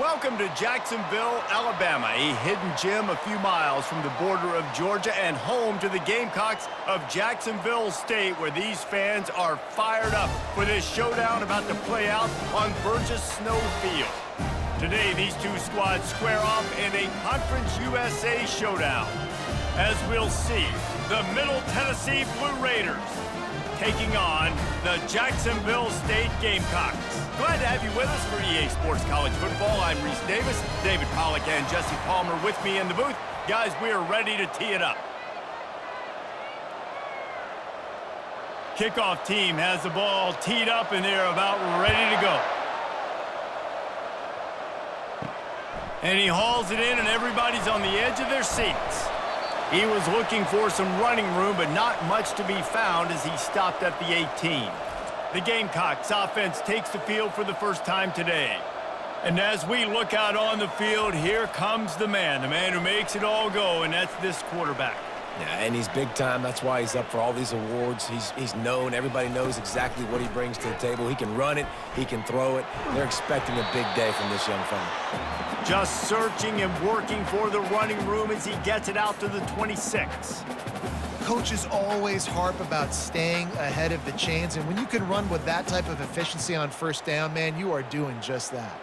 Welcome to Jacksonville, Alabama, a hidden gem a few miles from the border of Georgia and home to the Gamecocks of Jacksonville State, where these fans are fired up for this showdown about to play out on Burgess Snow Field. Today, these two squads square off in a Conference USA showdown. As we'll see, the Middle Tennessee Blue Raiders taking on the Jacksonville State Gamecocks. Glad to have you with us for EA Sports College Football. I'm Reese Davis, David Pollack and Jesse Palmer with me in the booth. Guys, we are ready to tee it up. Kickoff team has the ball teed up and they're about ready to go. And he hauls it in and everybody's on the edge of their seats. He was looking for some running room, but not much to be found as he stopped at the 18. The Gamecocks offense takes the field for the first time today. And as we look out on the field, here comes the man who makes it all go, and that's this quarterback. Yeah, and he's big time. That's why he's up for all these awards. He's known. Everybody knows exactly what he brings to the table. He can run it. He can throw it. They're expecting a big day from this young fella. Just searching and working for the running room as he gets it out to the 26. Coaches always harp about staying ahead of the chains, and when you can run with that type of efficiency on first down, man, you are doing just that.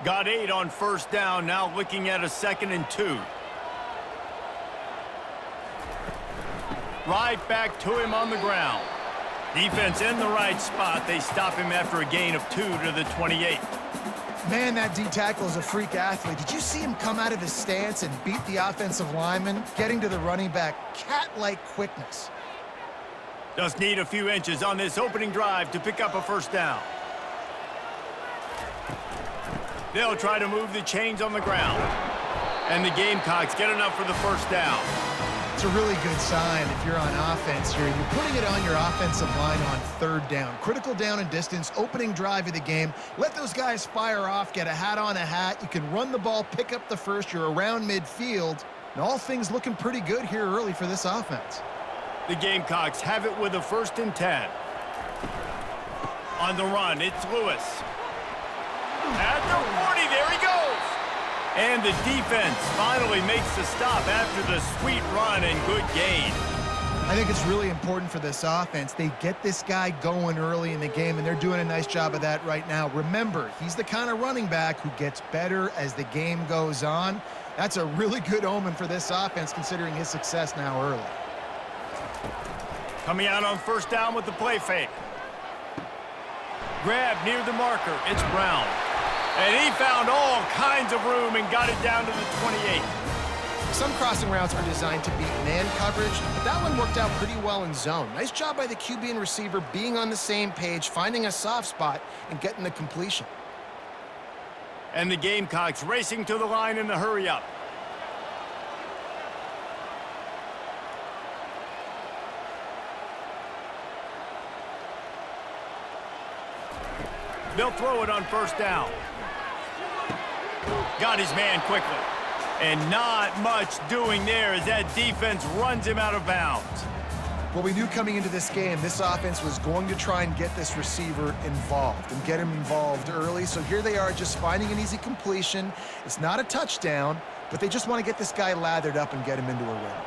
Got 8 on first down, now looking at a 2nd and 2. Right back to him on the ground. Defense in the right spot. They stop him after a gain of 2 to the 28. Man, that D-tackle is a freak athlete. Did you see him come out of his stance and beat the offensive lineman, getting to the running back? Cat-like quickness. Just need a few inches on this opening drive to pick up a first down. They'll try to move the chains on the ground. And the Gamecocks get enough for the first down. It's a really good sign if you're on offense here. You're putting it on your offensive line on 3rd down. Critical down and distance, opening drive of the game. Let those guys fire off, get a hat on a hat. You can run the ball, pick up the first. You're around midfield. And all things looking pretty good here early for this offense. The Gamecocks have it with a 1st and 10. On the run, it's Lewis. At the 40, there he goes. And the defense finally makes the stop after the sweet run and good gain. I think it's really important for this offense. They get this guy going early in the game, and they're doing a nice job of that right now. Remember, he's the kind of running back who gets better as the game goes on. That's a really good omen for this offense, considering his success now early. Coming out on first down with the play fake. Grab near the marker. It's Brown. And he found all kinds of room and got it down to the 28. Some crossing routes are designed to beat man coverage, but that one worked out pretty well in zone. Nice job by the QB and receiver being on the same page, finding a soft spot, and getting the completion. And the Gamecocks racing to the line in the hurry-up. They'll throw it on first down. Got his man quickly. And not much doing there as that defense runs him out of bounds. Well, we knew coming into this game, this offense was going to try and get this receiver involved and get him involved early. So here they are just finding an easy completion. It's not a touchdown, but they just want to get this guy lathered up and get him into a rhythm.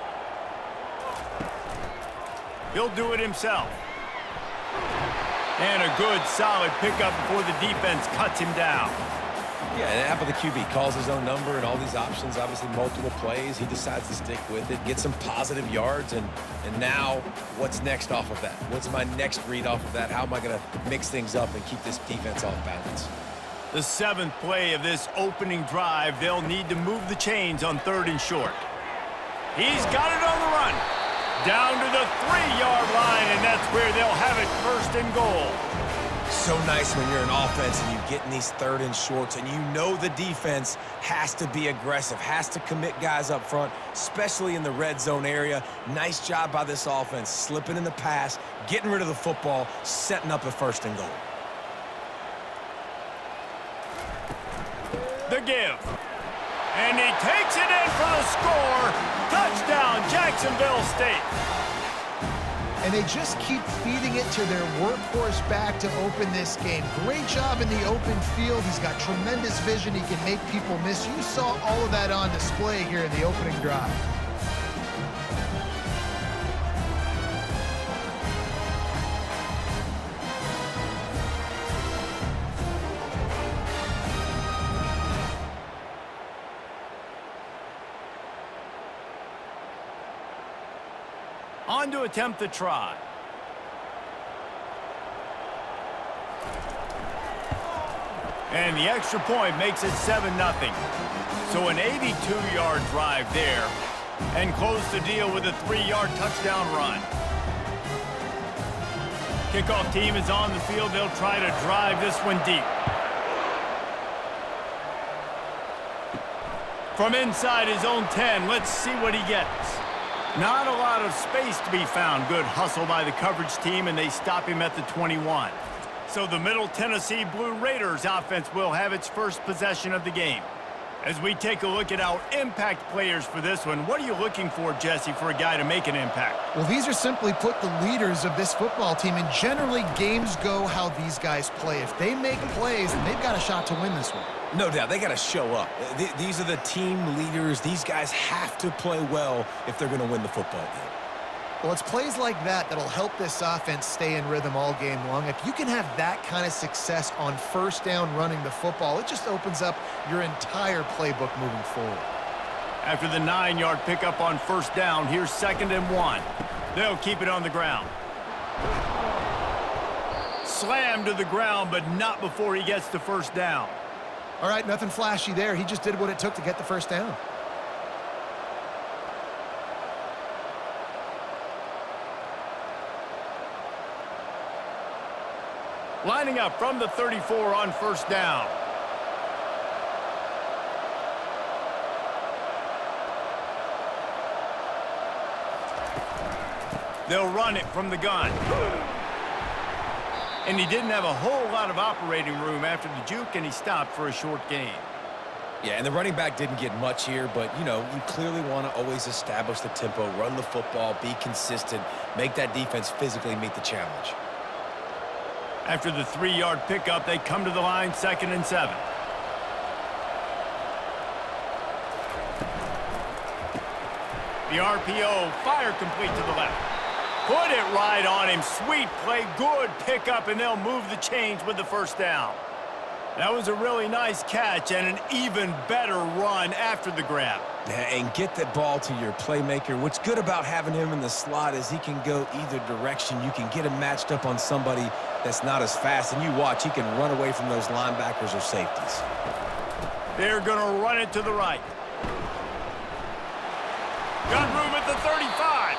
He'll do it himself. And a good, solid pickup before the defense cuts him down. Yeah, and after the QB calls his own number and all these options, obviously multiple plays, he decides to stick with it, get some positive yards, and now what's next off of that? What's my next read off of that? How am I going to mix things up and keep this defense off balance? The 7th play of this opening drive, they'll need to move the chains on 3rd and short. He's got it on the run. Down to the 3-yard line, and that's where they'll have it 1st and goal. So nice when you're an offense and you get in these 3rd and shorts and you know the defense has to be aggressive, has to commit guys up front, especially in the red zone area. Nice job by this offense, slipping in the pass, getting rid of the football, setting up a 1st and goal. The give. And he takes it in for the score. Touchdown, Jacksonville State. And they just keep feeding it to their workhorse back to open this game. Great job in the open field. He's got tremendous vision. He can make people miss. You saw all of that on display here in the opening drive. On to attempt the try. And the extra point makes it 7-0. So an 82-yard drive there, and close the deal with a 3-yard touchdown run. Kickoff team is on the field. They'll try to drive this one deep. From inside his own 10, let's see what he gets. Not a lot of space to be found. Good hustle by the coverage team, and they stop him at the 21. So the Middle Tennessee Blue Raiders offense will have its first possession of the game. As we take a look at our impact players for this one, what are you looking for, Jesse, for a guy to make an impact? Well, these are simply put the leaders of this football team, and generally games go how these guys play. If they make plays, then they've got a shot to win this one. No doubt, they got to show up. These are the team leaders. These guys have to play well if they're going to win the football game. Well, it's plays like that that'll help this offense stay in rhythm all game long. If you can have that kind of success on first down running the football, it just opens up your entire playbook moving forward. After the 9-yard pickup on first down, here's 2nd and 1. They'll keep it on the ground. Slammed to the ground, but not before he gets the first down. All right, nothing flashy there. He just did what it took to get the first down. Lining up from the 34 on first down. They'll run it from the gun. And he didn't have a whole lot of operating room after the juke, and he stopped for a short gain. Yeah, and the running back didn't get much here, but, you know, you clearly want to always establish the tempo, run the football, be consistent, make that defense physically meet the challenge. After the 3-yard pickup, they come to the line, 2nd and 7. The RPO, fire complete to the left. Put it right on him. Sweet play, good pickup, and they'll move the chains with the first down. That was a really nice catch and an even better run after the grab. And get the ball to your playmaker. What's good about having him in the slot is he can go either direction. You can get him matched up on somebody that's not as fast, and you watch, he can run away from those linebackers or safeties. They're going to run it to the right. Got room at the 35.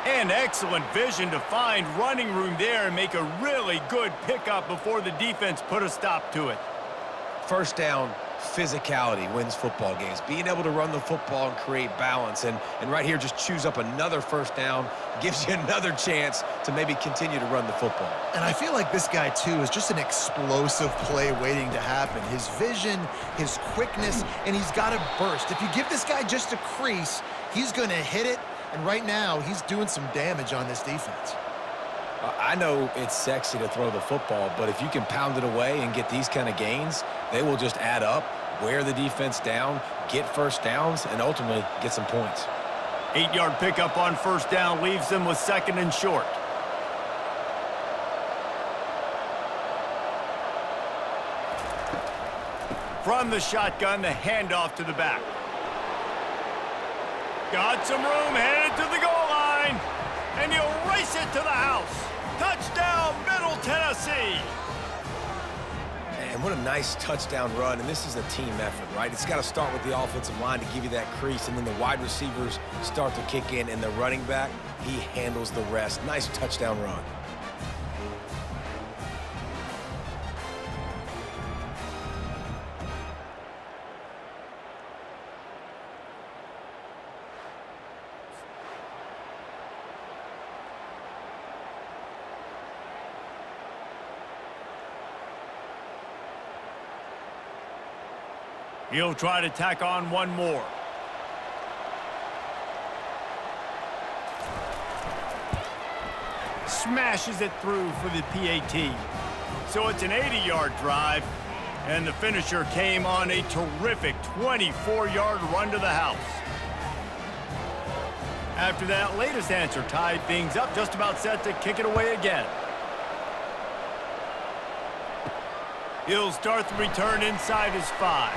And excellent vision to find running room there and make a really good pickup before the defense put a stop to it. First down, physicality wins football games. Being able to run the football and create balance. And right here, just choose up another first down, gives you another chance to maybe continue to run the football. And I feel like this guy, too, is just an explosive play waiting to happen. His vision, his quickness, and he's got a burst. If you give this guy just a crease, he's going to hit it. And right now, he's doing some damage on this defense. I know it's sexy to throw the football, but if you can pound it away and get these kind of gains, they will just add up, wear the defense down, get first downs, and ultimately get some points. 8-yard pickup on first down leaves them with 2nd and short. From the shotgun, the handoff to the back. Got some room, headed to the goal line, and he'll race it to the house. Touchdown, Middle Tennessee. And what a nice touchdown run, and this is a team effort, right? It's got to start with the offensive line to give you that crease, and then the wide receivers start to kick in, and the running back, he handles the rest. Nice touchdown run. He'll try to tack on one more. smashes it through for the PAT. So it's an 80-yard drive, and the finisher came on a terrific 24-yard run to the house. After that latest answer tied things up, just about set to kick it away again. He'll start the return inside his 5.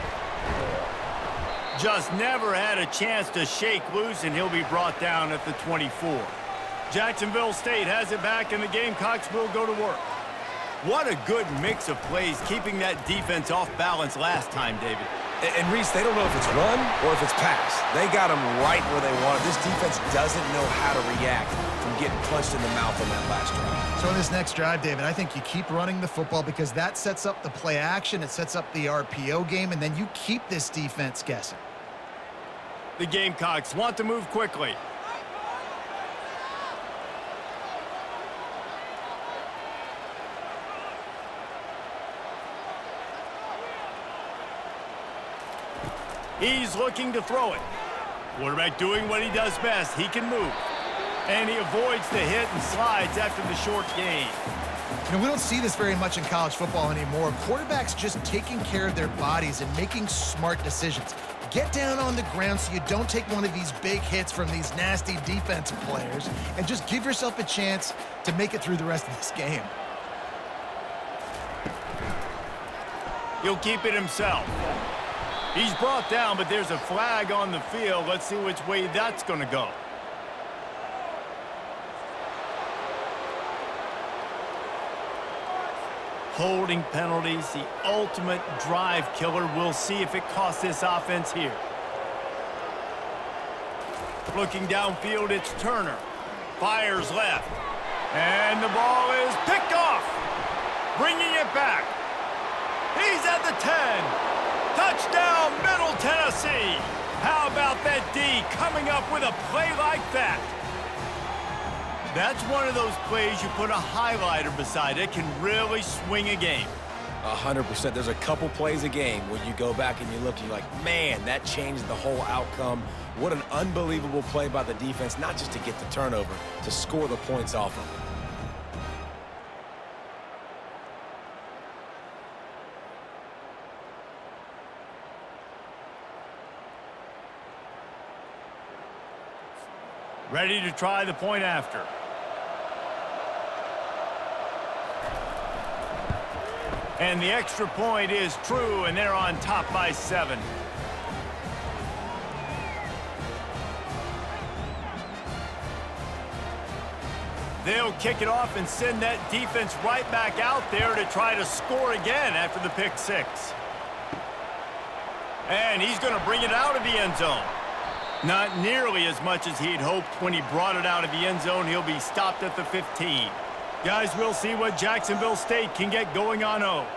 Just never had a chance to shake loose, and he'll be brought down at the 24. Jacksonville State has it back, and the Gamecocks will go to work. What a good mix of plays, keeping that defense off balance last time, David. And Reese, they don't know if it's run or if it's pass. They got them right where they want it. This defense doesn't know how to react from getting punched in the mouth on that last drive. So in this next drive, David, I think you keep running the football because that sets up the play action, it sets up the RPO game, and then you keep this defense guessing. The Gamecocks want to move quickly. He's looking to throw it. Quarterback doing what he does best. He can move. And he avoids the hit and slides after the short gain. You know, we don't see this very much in college football anymore. Quarterbacks just taking care of their bodies and making smart decisions. Get down on the ground so you don't take one of these big hits from these nasty defensive players and just give yourself a chance to make it through the rest of this game. He'll keep it himself. He's brought down, but there's a flag on the field. Let's see which way that's going to go. Holding penalties, the ultimate drive killer. We'll see if it costs this offense here. Looking downfield, it's Turner. Fires left. And the ball is picked off. Bringing it back. He's at the 10. Touchdown, Middle Tennessee. How about that D coming up with a play like that? That's one of those plays you put a highlighter beside it, can really swing a game. 100%. There's a couple plays a game where you go back and you look and you're like, man, that changed the whole outcome. What an unbelievable play by the defense, not just to get the turnover, to score the points off of it. Ready to try the point after. And the extra point is true, and they're on top by 7. They'll kick it off and send that defense right back out there to try to score again after the pick 6. And he's going to bring it out of the end zone. Not nearly as much as he'd hoped when he brought it out of the end zone. He'll be stopped at the 15. Guys, we'll see what Jacksonville State can get going on 0.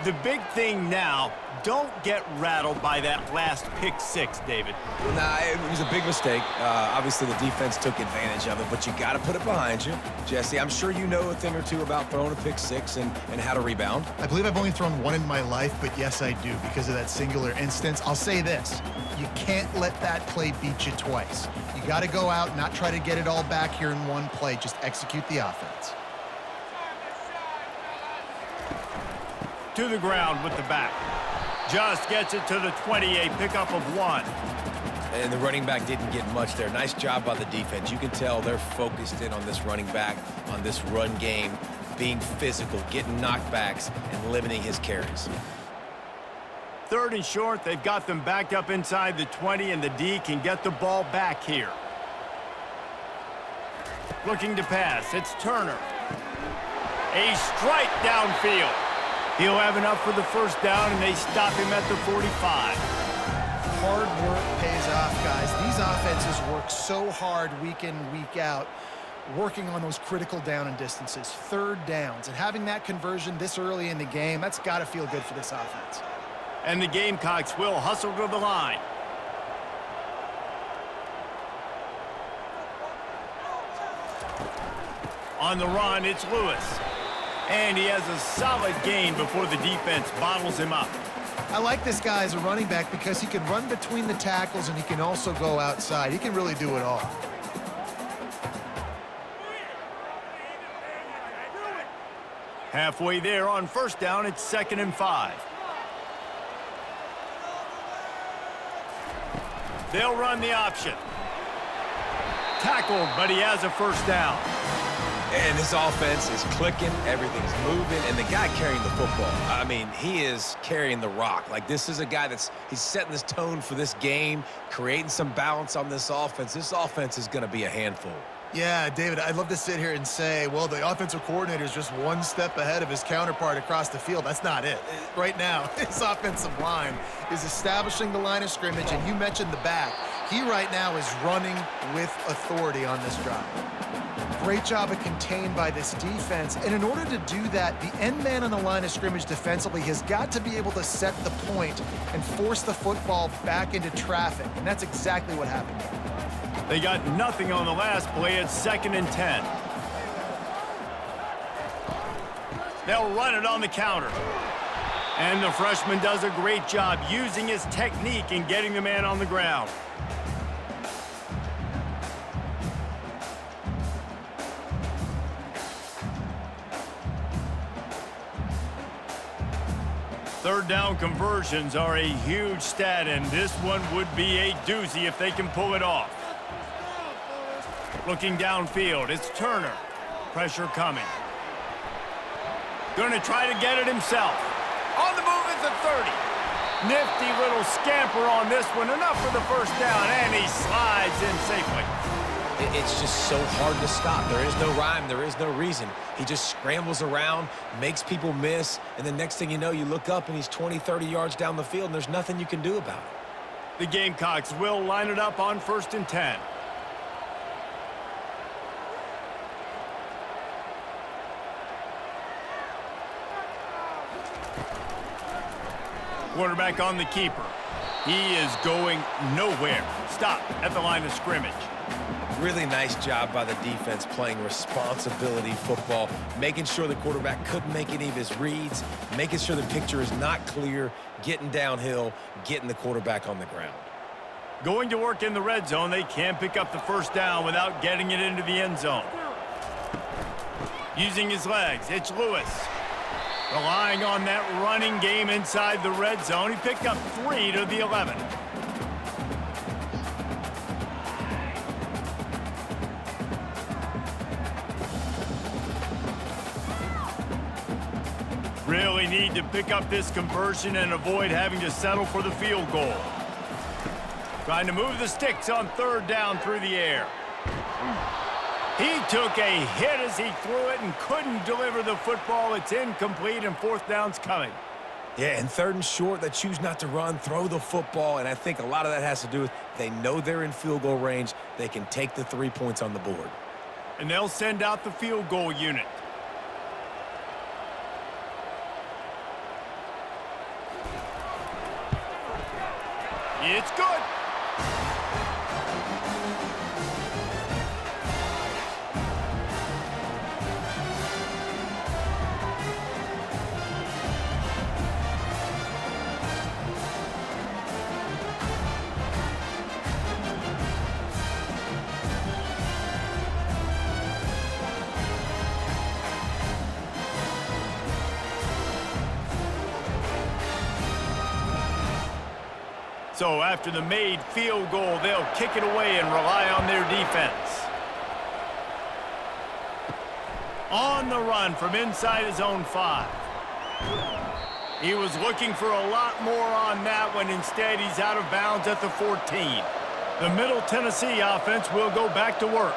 The big thing now, don't get rattled by that last pick 6, David. Nah, it was a big mistake. Obviously, the defense took advantage of it, but you got to put it behind you. Jesse, I'm sure you know a thing or two about throwing a pick 6 and how to rebound. I believe I've only thrown one in my life, but yes, I do because of that singular instance. I'll say this. You can't let that play beat you twice. You got to go out, not try to get it all back here in one play. Just execute the offense. To the ground with the back. Just gets it to the 20, a pickup of 1. And the running back didn't get much there. Nice job by the defense. You can tell they're focused in on this running back, on this run game, being physical, getting knockbacks, and limiting his carries. 3rd and short, they've got them backed up inside the 20, and the D can get the ball back here. Looking to pass, it's Turner. A strike downfield. He'll have enough for the first down, and they stop him at the 45. Hard work pays off, guys. These offenses work so hard week in, week out, working on those critical down and distances, 3rd downs. And having that conversion this early in the game, that's got to feel good for this offense. And the Gamecocks will hustle to the line. On the run, it's Lewis. And he has a solid gain before the defense bottles him up. I like this guy as a running back because he can run between the tackles and he can also go outside. He can really do it all. Halfway there on first down, it's 2nd and 5. They'll run the option. Tackled, but he has a first down. And this offense is clicking, everything's moving, and the guy carrying the football, I mean, he is carrying the rock. Like, this is a guy he's setting this tone for this game, creating some balance on this offense. This offense is going to be a handful. Yeah, David, I'd love to sit here and say, well, the offensive coordinator is just one step ahead of his counterpart across the field. That's not it. Right now, his offensive line is establishing the line of scrimmage, and you mentioned the back. He right now is running with authority on this drive. Great job of contained by this defense, and in order to do that, the end man on the line of scrimmage defensively has got to be able to set the point and force the football back into traffic, and that's exactly what happened. They got nothing on the last play. It's 2nd and 10. They'll run it on the counter. And the freshman does a great job using his technique and getting the man on the ground. Third down conversions are a huge stat, and this one would be a doozy if they can pull it off. Looking downfield, it's Turner. Pressure coming. Going to try to get it himself. On the move is a 30. Nifty little scamper on this one. Enough for the first down, and he slides in safely. It's just so hard to stop. There is no rhyme. There is no reason. He just scrambles around, makes people miss, and the next thing you know, you look up and he's 20, 30 yards down the field, and there's nothing you can do about it. The Gamecocks will line it up on 1st and 10. Quarterback on the keeper. He is going nowhere. Stop at the line of scrimmage. Really nice job by the defense playing responsibility football, making sure the quarterback couldn't make any of his reads, making sure the picture is not clear, getting downhill, getting the quarterback on the ground. Going to work in the red zone, they can't pick up the first down without getting it into the end zone. Using his legs, it's Lewis. Relying on that running game inside the red zone, he picked up 3 to the 11. Really need to pick up this conversion and avoid having to settle for the field goal. Trying to move the sticks on 3rd down through the air. He took a hit as he threw it and couldn't deliver the football. It's incomplete, and 4th down's coming. Yeah, and 3rd and short, they choose not to run, throw the football, and I think a lot of that has to do with they know they're in field goal range. They can take the 3 points on the board. And they'll send out the field goal unit. It's good. So after the made field goal, they'll kick it away and rely on their defense. On the run from inside his own 5. He was looking for a lot more on that one. Instead, he's out of bounds at the 14. The Middle Tennessee offense will go back to work.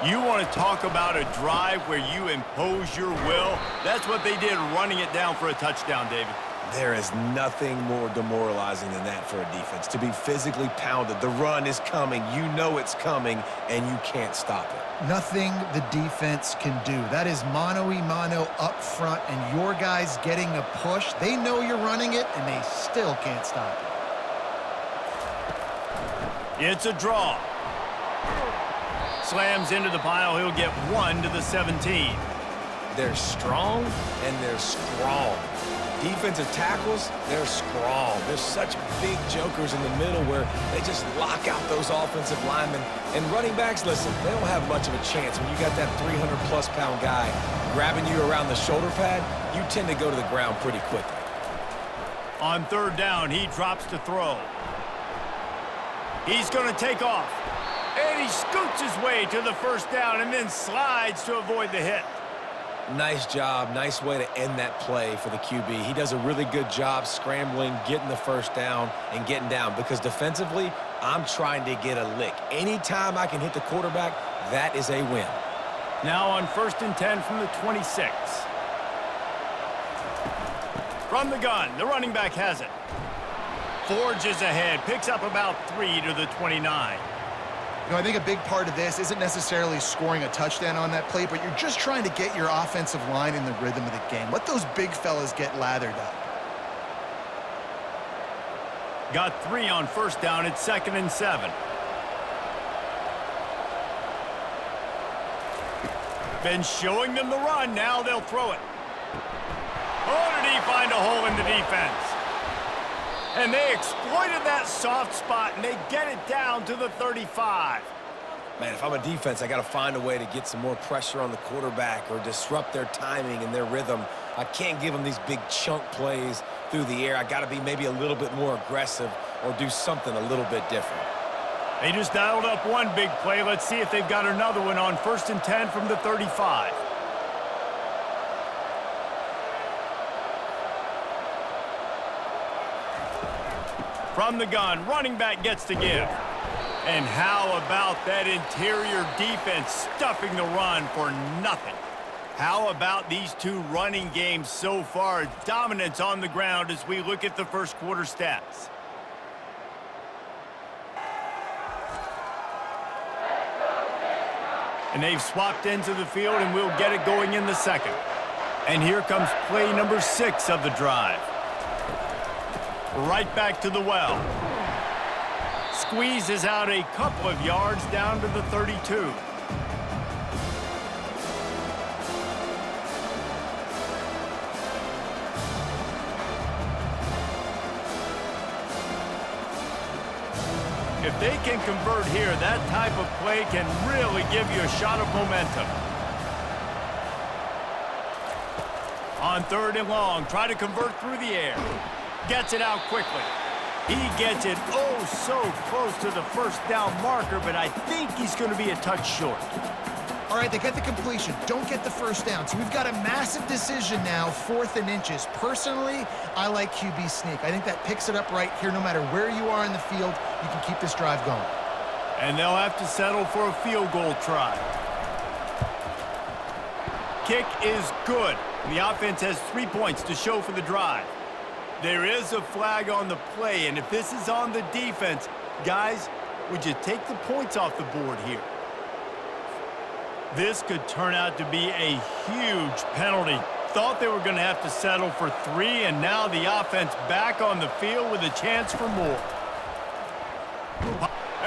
You want to talk about a drive where you impose your will? That's what they did, running it down for a touchdown, David. There is nothing more demoralizing than that for a defense, to be physically pounded. The run is coming. You know it's coming, and you can't stop it. Nothing the defense can do. That is mano-a-mano up front, and your guys getting a push. They know you're running it, and they still can't stop it. It's a draw. Slams into the pile. He'll get 1 to the 17. They're strong, and they're strong. Defensive tackles, they're scrawl. They're such big jokers in the middle where they just lock out those offensive linemen. And running backs, listen, they don't have much of a chance. When you got that 300-plus pound guy grabbing you around the shoulder pad, you tend to go to the ground pretty quickly. On third down, he drops to throw. He's going to take off. And he scoots his way to the first down and then slides to avoid the hit. Nice job. Nice way to end that play for the QB. He does a really good job scrambling, getting the first down, and getting down. Because defensively, I'm trying to get a lick. Anytime I can hit the quarterback, that is a win. Now on 1st and 10 from the 26. From the gun, the running back has it. Forges ahead, picks up about 3 to the 29. You know, I think a big part of this isn't necessarily scoring a touchdown on that play, but you're just trying to get your offensive line in the rhythm of the game. Let those big fellas get lathered up. Got 3 on first down at 2nd and 7. Been showing them the run. Now they'll throw it. Oh, did he find a hole in the defense? And they exploited that soft spot, and they get it down to the 35. Man, if I'm a defense, I got to find a way to get some more pressure on the quarterback or disrupt their timing and their rhythm. I can't give them these big chunk plays through the air. I got to be maybe a little bit more aggressive or do something a little bit different. They just dialed up one big play. Let's see if they've got another one on 1st and 10 from the 35. From the gun, running back gets to give. And how about that interior defense stuffing the run for nothing? How about these two running games so far? Dominance on the ground as we look at the first quarter stats. And they've swapped into the field, and we'll get it going in the second. And here comes play number 6 of the drive. Right back to the well. Squeezes out a couple of yards down to the 32. If they can convert here, that type of play can really give you a shot of momentum. On 3rd and long, try to convert through the air. Gets it out quickly. He gets it oh so close to the first down marker, but I think he's going to be a touch short. All right, they get the completion. Don't get the first down. So we've got a massive decision now, 4th and inches. Personally, I like QB sneak. I think that picks it up right here. No matter where you are in the field, you can keep this drive going. And they'll have to settle for a field goal try. Kick is good. The offense has 3 points to show for the drive. There is a flag on the play, and if this is on the defense, guys, would you take the points off the board here? This could turn out to be a huge penalty. Thought they were going to have to settle for 3, and now the offense back on the field with a chance for more.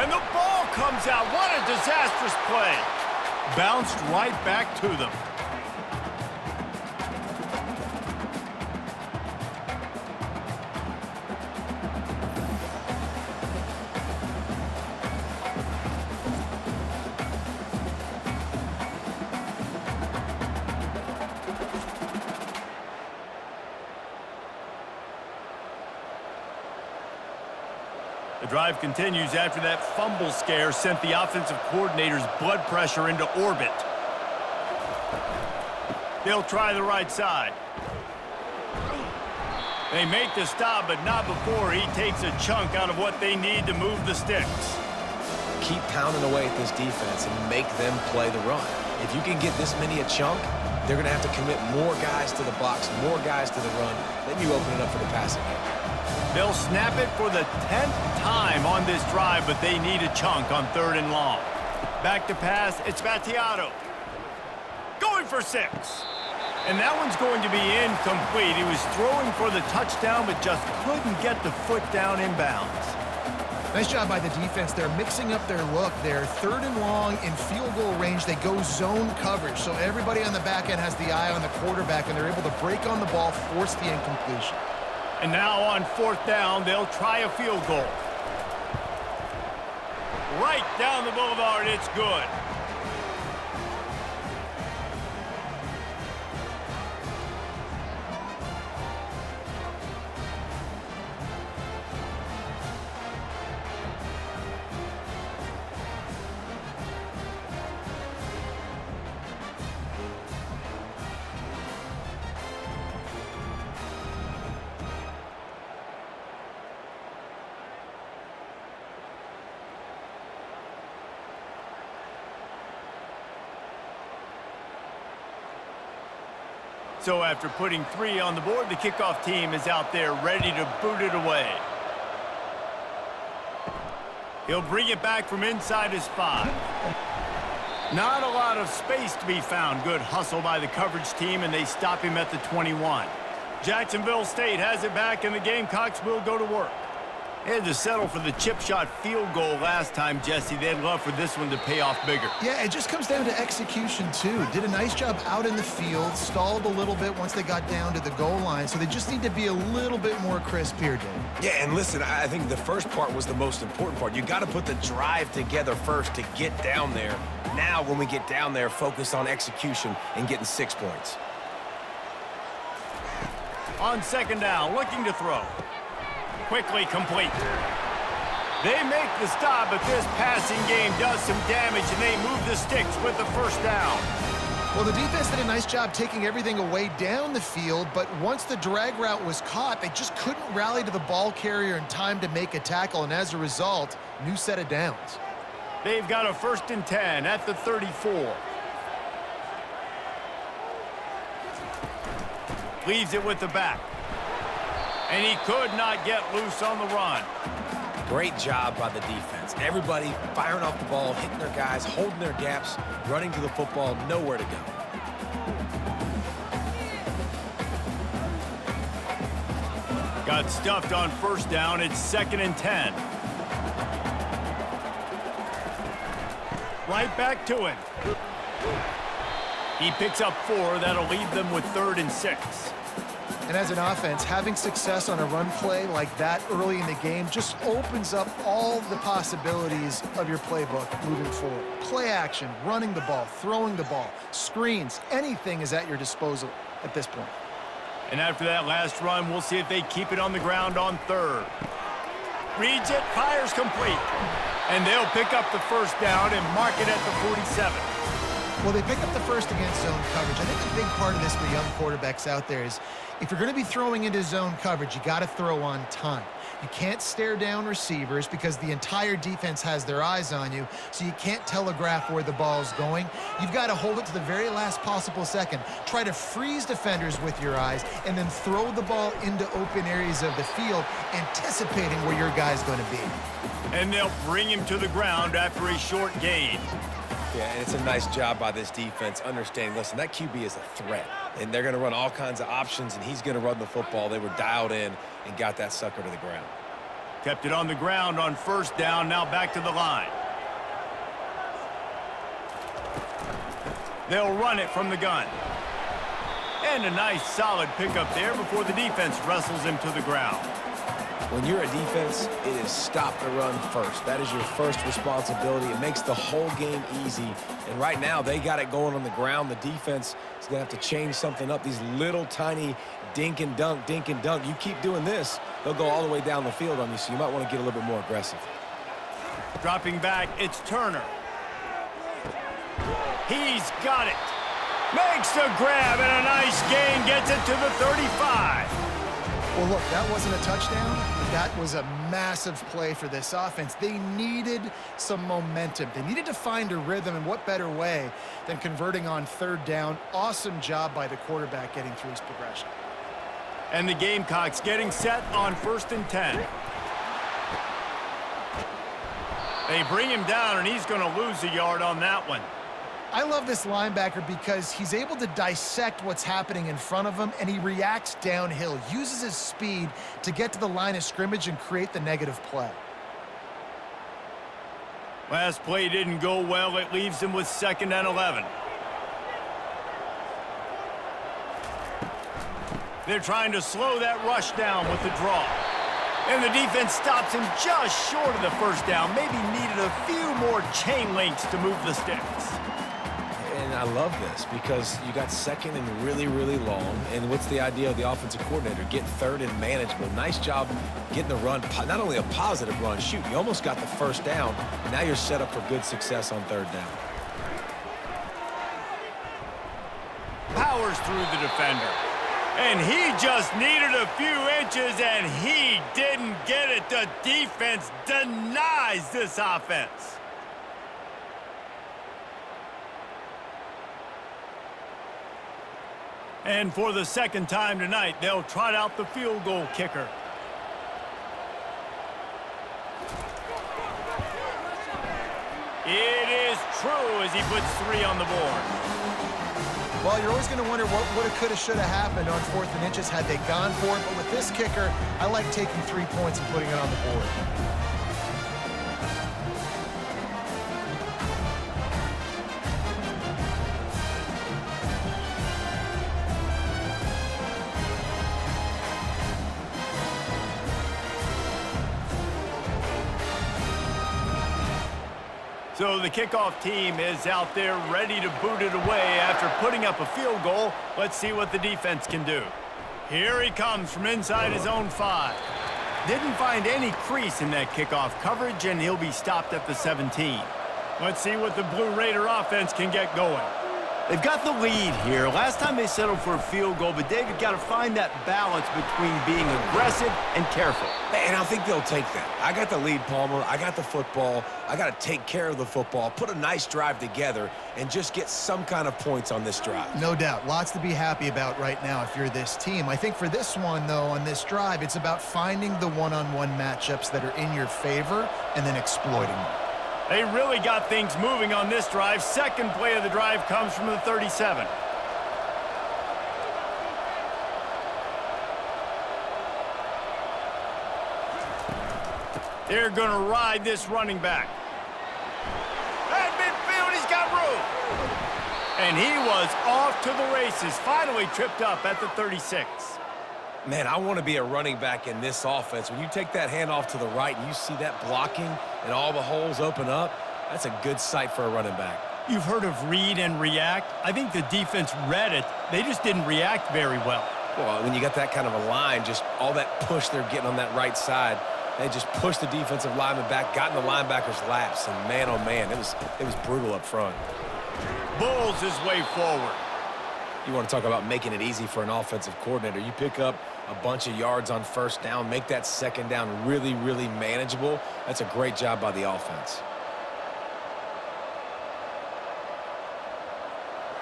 And the ball comes out. What a disastrous play. Bounced right back to them. The drive continues after that fumble scare sent the offensive coordinator's blood pressure into orbit. They'll try the right side. They make the stop, but not before he takes a chunk out of what they need to move the sticks. Keep pounding away at this defense and make them play the run. If you can get this many a chunk, they're going to have to commit more guys to the box, more guys to the run. Then you open it up for the passing game. They'll snap it for the 10th time on this drive, but they need a chunk on 3rd and long. Back to pass, it's Vattiato. Going for 6. And that one's going to be incomplete. He was throwing for the touchdown, but just couldn't get the foot down inbounds. Nice job by the defense. They're mixing up their look. They're 3rd and long in field goal range. They go zone coverage. So everybody on the back end has the eye on the quarterback, and they're able to break on the ball, force the incompletion. And now on 4th down, they'll try a field goal. Right down the boulevard, it's good. So after putting 3 on the board, the kickoff team is out there ready to boot it away. He'll bring it back from inside his 5. Not a lot of space to be found. Good hustle by the coverage team, and they stop him at the 21. Jacksonville State has it back, and the Gamecocks will go to work. They had to settle for the chip shot field goal last time, Jesse. They'd love for this one to pay off bigger. Yeah, it just comes down to execution, too. Did a nice job out in the field, stalled a little bit once they got down to the goal line, so they just need to be a little bit more crisp here, Dave. Yeah, and listen, I think the first part was the most important part. You got to put the drive together first to get down there. Now, when we get down there, focus on execution and getting 6 points. On 2nd down, looking to throw. Quickly complete. They make the stop, but this passing game does some damage, and they move the sticks with the 1st down. Well, the defense did a nice job taking everything away down the field, but once the drag route was caught, they just couldn't rally to the ball carrier in time to make a tackle, and as a result, new set of downs. They've got a 1st and 10 at the 34. Leaves it with the back. And he could not get loose on the run. Great job by the defense. Everybody firing off the ball, hitting their guys, holding their gaps, running to the football, nowhere to go. Got stuffed on 1st down. It's 2nd and 10. Right back to him. He picks up 4. That'll leave them with 3rd and 6. And as an offense, having success on a run play like that early in the game just opens up all the possibilities of your playbook moving forward. Play action, running the ball, throwing the ball, screens, anything is at your disposal at this point. And after that last run, we'll see if they keep it on the ground on 3rd. Reads it, fires complete. And they'll pick up the 1st down and mark it at the 47. Well, they pick up the 1st against zone coverage. I think a big part of this for young quarterbacks out there is if you're going to be throwing into zone coverage, you got to throw on time. You can't stare down receivers because the entire defense has their eyes on you, so you can't telegraph where the ball's going. You've got to hold it to the very last possible second. Try to freeze defenders with your eyes and then throw the ball into open areas of the field, anticipating where your guy's going to be. And they'll bring him to the ground after a short gain. Yeah, and it's a nice job by this defense understanding, listen, that QB is a threat, and they're going to run all kinds of options, and he's going to run the football. They were dialed in and got that sucker to the ground. Kept it on the ground on 1st down, now back to the line. They'll run it from the gun. And a nice solid pickup there before the defense wrestles him to the ground. When you're a defense, it is stop the run first. That is your first responsibility. It makes the whole game easy. And right now, they got it going on the ground. The defense is going to have to change something up. These little tiny dink and dunk, dink and dunk. You keep doing this, they'll go all the way down the field on you, so you might want to get a little bit more aggressive. Dropping back, it's Turner. He's got it. Makes the grab, and a nice gain gets it to the 35. Well, look, that wasn't a touchdown, but that was a massive play for this offense. They needed some momentum. They needed to find a rhythm, and what better way than converting on 3rd down. Awesome job by the quarterback getting through his progression. And the Gamecocks getting set on 1st and 10. They bring him down, and he's going to lose a yard on that one. I love this linebacker because he's able to dissect what's happening in front of him, and he reacts downhill, uses his speed to get to the line of scrimmage and create the negative play. Last play didn't go well. It leaves him with 2nd and 11. They're trying to slow that rush down with the draw. And the defense stops him just short of the first down. Maybe needed a few more chain links to move the sticks. And I love this because you got 2nd and really, really long. And what's the idea of the offensive coordinator? Get 3rd and manageable. Nice job getting the run. Not only a positive run, shoot, you almost got the first down. Now you're set up for good success on 3rd down. Powers through the defender. And he just needed a few inches, and he didn't get it. The defense denies this offense. And for the 2nd time tonight, they'll trot out the field goal kicker. It is true as he puts 3 on the board. Well, you're always going to wonder what woulda, coulda, shoulda happened on 4th and inches had they gone for it. But with this kicker, I like taking 3 points and putting it on the board. So the kickoff team is out there ready to boot it away after putting up a field goal. Let's see what the defense can do. Here he comes from inside his own 5. Didn't find any crease in that kickoff coverage, and he'll be stopped at the 17. Let's see what the Blue Raider offense can get going. They've got the lead here. Last time they settled for a field goal, but David got to find that balance between being aggressive and careful. And I think they'll take that. I got the lead, Palmer. I got the football. I got to take care of the football, put a nice drive together, and just get some kind of points on this drive. No doubt. Lots to be happy about right now if you're this team. I think for this one, though, on this drive, it's about finding the one-on-one matchups that are in your favor and then exploiting them. They really got things moving on this drive. 2nd play of the drive comes from the 37. They're going to ride this running back. At midfield, he's got room. And he was off to the races. Finally tripped up at the 36. Man, I want to be a running back in this offense. When you take that handoff to the right and you see that blocking and all the holes open up, that's a good sight for a running back. You've heard of read and react. I think the defense read it. They just didn't react very well. Well, when you got that kind of a line, just all that push they're getting on that right side, they just pushed the defensive lineman back, got in the linebacker's laps, and man, oh man, it was brutal up front. Bulls his way forward. You want to talk about making it easy for an offensive coordinator. You pick up a bunch of yards on 1st down, make that 2nd down really, really manageable. That's a great job by the offense.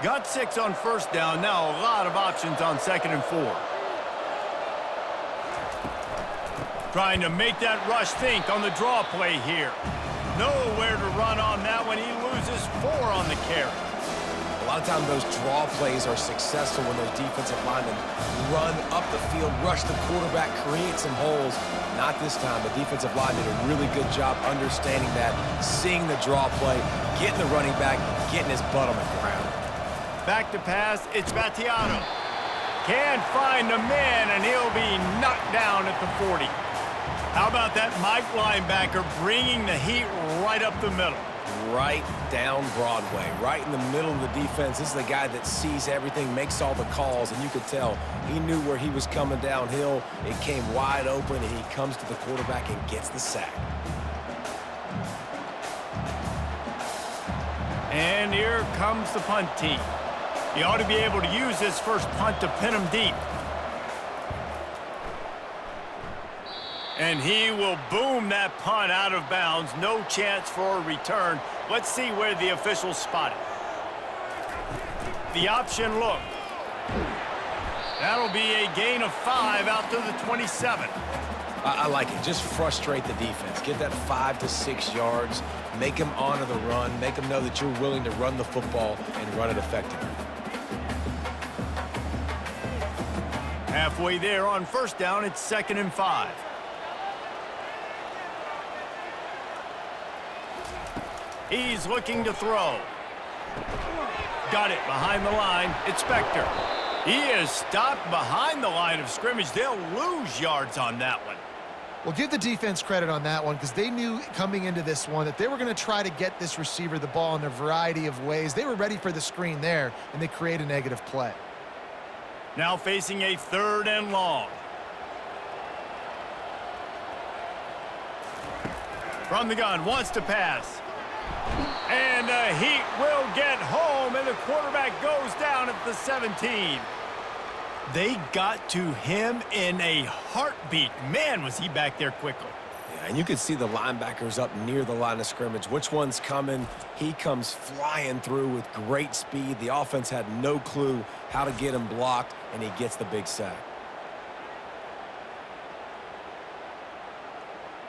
Got 6 on 1st down. Now a lot of options on 2nd and 4. Trying to make that rush think on the draw play here. Nowhere to run on that one. He loses 4 on the carry. A lot of times those draw plays are successful when those defensive linemen run up the field, rush the quarterback, create some holes. Not this time. The defensive line did a really good job understanding that, seeing the draw play, getting the running back, getting his butt on the ground. Back to pass, it's Battiano. Can't find a man, and he'll be knocked down at the 40. How about that Mike linebacker bringing the heat right up the middle? Right down Broadway, right in the middle of the defense. This is the guy that sees everything, makes all the calls, and you could tell he knew where he was coming downhill. It came wide open, and he comes to the quarterback and gets the sack. And here comes the punt team. He ought to be able to use this first punt to pin him deep. And he will boom that punt out of bounds. No chance for a return. Let's see where the officials spot it. The option look. That'll be a gain of 5 out to the 27. I like it. Just frustrate the defense. Get that 5 to 6 yards. Make them honor the run. Make them know that you're willing to run the football and run it effectively. Halfway there on 1st down, it's 2nd and 5. He's looking to throw. Got it behind the line. It's Spector. He is stopped behind the line of scrimmage. They'll lose yards on that one. Well, give the defense credit on that one because they knew coming into this one that they were going to try to get this receiver the ball in a variety of ways. They were ready for the screen there, and they create a negative play. Now facing a 3rd and long. From the gun, wants to pass. And the Heat will get home, and the quarterback goes down at the 17. They got to him in a heartbeat. Man, was he back there quickly. Yeah, and you could see the linebackers up near the line of scrimmage. Which one's coming? He comes flying through with great speed. The offense had no clue how to get him blocked, and he gets the big sack.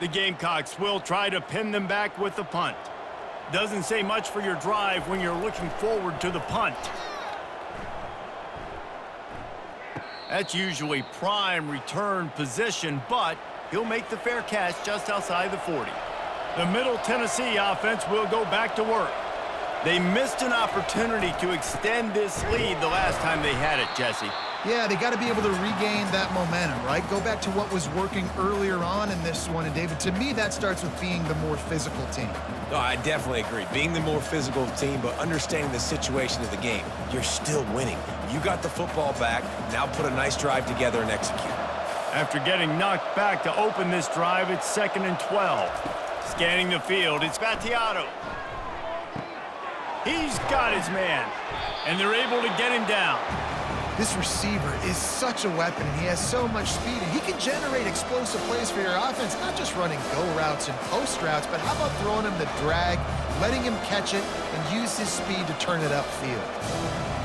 The Gamecocks will try to pin them back with the punt. Doesn't say much for your drive when you're looking forward to the punt. That's usually prime return position, but he'll make the fair catch just outside the 40. The Middle Tennessee offense will go back to work. They missed an opportunity to extend this lead the last time they had it, Jesse. Yeah, they got to be able to regain that momentum, right? Go back to what was working earlier on in this one. And, David, to me, that starts with being the more physical team. No, I definitely agree. Being the more physical team, but understanding the situation of the game. You're still winning. You got the football back. Now put a nice drive together and execute. After getting knocked back to open this drive, it's 2nd and 12. Scanning the field, it's Battiato. He's got his man, and they're able to get him down. This receiver is such a weapon, and he has so much speed, and he can generate explosive plays for your offense, not just running go routes and post routes, but how about throwing him the drag, letting him catch it, and use his speed to turn it upfield.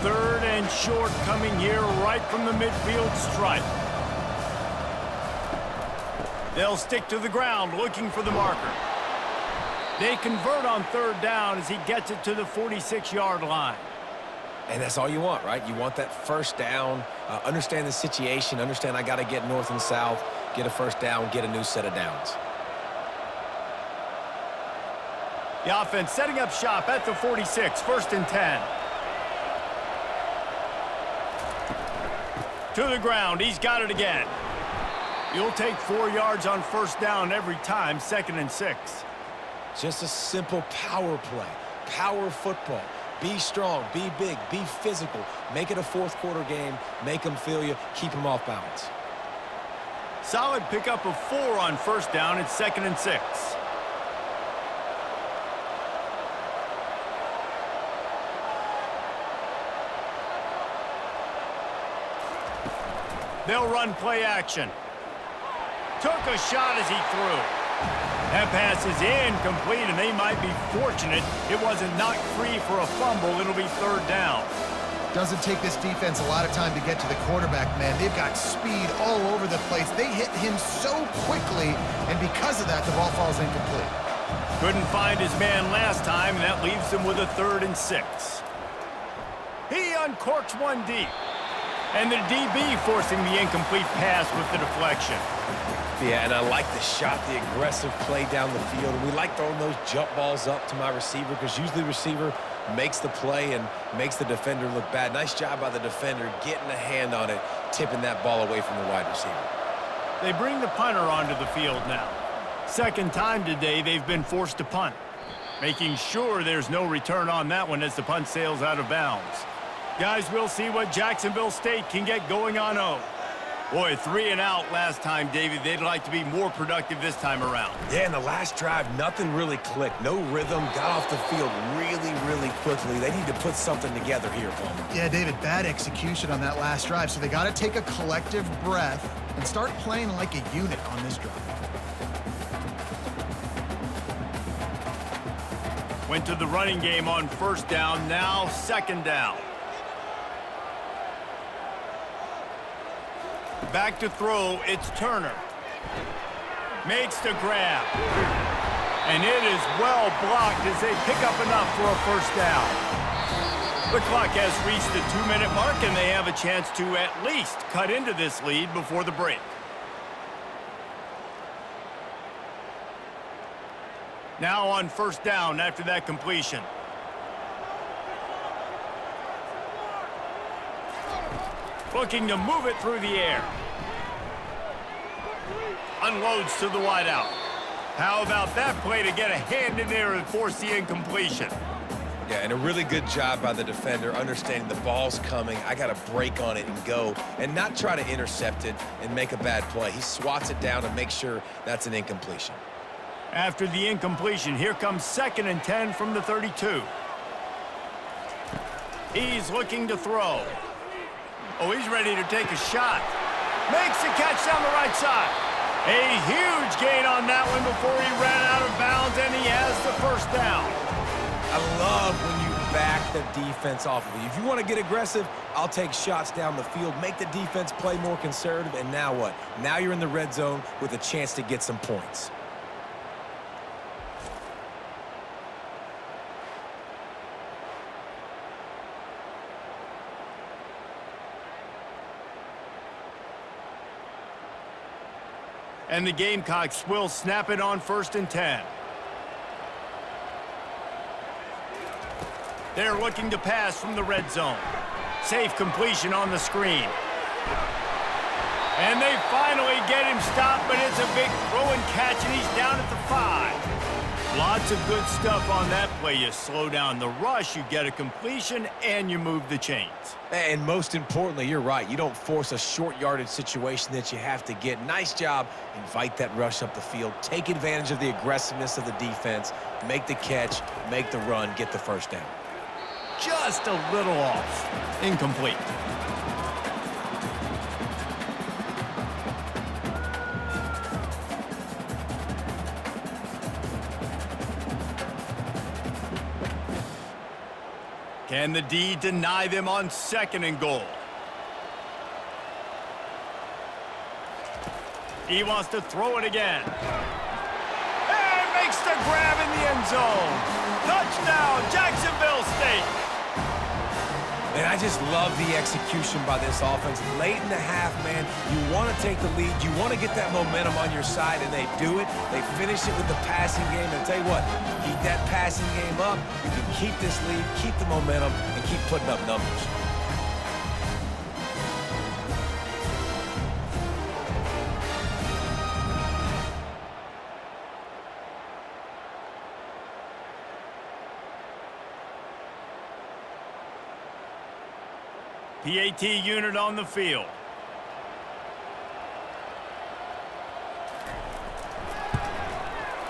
3rd and short coming here right from the midfield stripe. They'll stick to the ground looking for the marker. They convert on 3rd down as he gets it to the 46-yard line. And that's all you want, right? You want that first down, understand the situation, understand I got to get north and south, get a first down, get a new set of downs. The offense setting up shop at the 46, 1st and 10. To the ground, he's got it again. You'll take 4 yards on 1st down every time, 2nd and 6. Just a simple power play, power football. Be strong, be big, be physical. Make it a 4th quarter game. Make them feel you. Keep them off balance. Solid pickup of 4 on 1st down. It's 2nd and 6. They'll run play action. Took a shot as he threw. That pass is incomplete, and they might be fortunate it wasn't knocked free for a fumble. It'll be 3rd down. Doesn't take this defense a lot of time to get to the quarterback, man. They've got speed all over the place. They hit him so quickly, and because of that, the ball falls incomplete. Couldn't find his man last time, and that leaves him with a 3rd and 6. He uncorks one deep. And the DB forcing the incomplete pass with the deflection. Yeah, and I like the shot, the aggressive play down the field. And we like throwing those jump balls up to my receiver because usually the receiver makes the play and makes the defender look bad. Nice job by the defender getting a hand on it, tipping that ball away from the wide receiver. They bring the punter onto the field now. 2nd time today they've been forced to punt, making sure there's no return on that one as the punt sails out of bounds. Guys, we'll see what Jacksonville State can get going on 0. Boy, 3 and out last time, David. They'd like to be more productive this time around. Yeah, in the last drive, nothing really clicked. No rhythm, got off the field really, really quickly. They need to put something together here, Paul. Yeah, David, bad execution on that last drive, so they got to take a collective breath and start playing like a unit on this drive. Went to the running game on 1st down, now 2nd down. Back to throw, it's Turner. Makes the grab. And it is well blocked as they pick up enough for a 1st down. The clock has reached the 2-minute mark, and they have a chance to at least cut into this lead before the break. Now on first down after that completion. Looking to move it through the air. Unloads to the wideout. How about that play to get a hand in there and force the incompletion? Yeah, and a really good job by the defender understanding the ball's coming. I got to break on it and go and not try to intercept it and make a bad play. He swats it down and makes sure that's an incompletion. After the incompletion, here comes 2nd and 10 from the 32. He's looking to throw. Oh, he's ready to take a shot. Makes the catch down the right side. A huge gain on that one before he ran out of bounds, and he has the first down. I love when you back the defense off of you. If you want to get aggressive, I'll take shots down the field, make the defense play more conservative, and now what? Now you're in the red zone with a chance to get some points. And the Gamecocks will snap it on 1st and 10. They're looking to pass from the red zone. Safe completion on the screen. And they finally get him stopped, but it's a big throw and catch, and he's down at the 5. Lots of good stuff on that play. You slow down the rush, you get a completion, and you move the chains. And most importantly, you're right. You don't force a short yardage situation that you have to get. Nice job. Invite that rush up the field. Take advantage of the aggressiveness of the defense. Make the catch, make the run, get the first down. Just a little off. Incomplete. Can the D deny them on 2nd and goal? He wants to throw it again. And makes the grab in the end zone. Touchdown, Jacksonville State. And I just love the execution by this offense. Late in the half, man, you want to take the lead. You want to get that momentum on your side, and they do it. They finish it with the passing game. And I'll tell you what, keep that passing game up. You can keep this lead, keep the momentum, and keep putting up numbers. PAT unit on the field.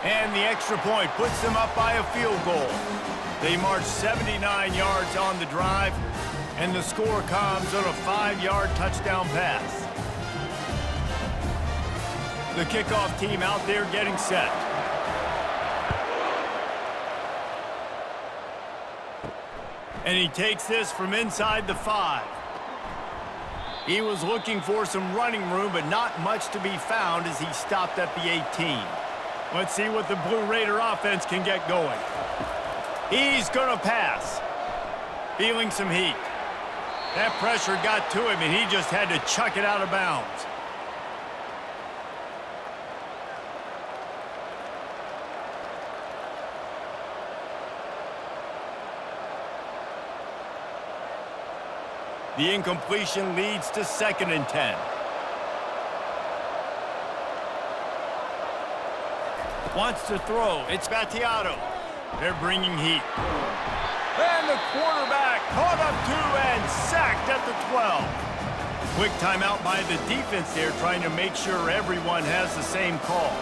And the extra point puts them up by a field goal. They march 79 yards on the drive, and the score comes on a 5-yard touchdown pass. The kickoff team out there getting set. And he takes this from inside the 5. He was looking for some running room, but not much to be found as he stopped at the 18. Let's see what the Blue Raider offense can get going. He's going to pass. Feeling some heat. That pressure got to him, and he just had to chuck it out of bounds. The incompletion leads to 2nd and 10. Wants to throw. It's Battiato. They're bringing heat. And the quarterback caught up to and sacked at the 12. Quick timeout by the defense there, trying to make sure everyone has the same call.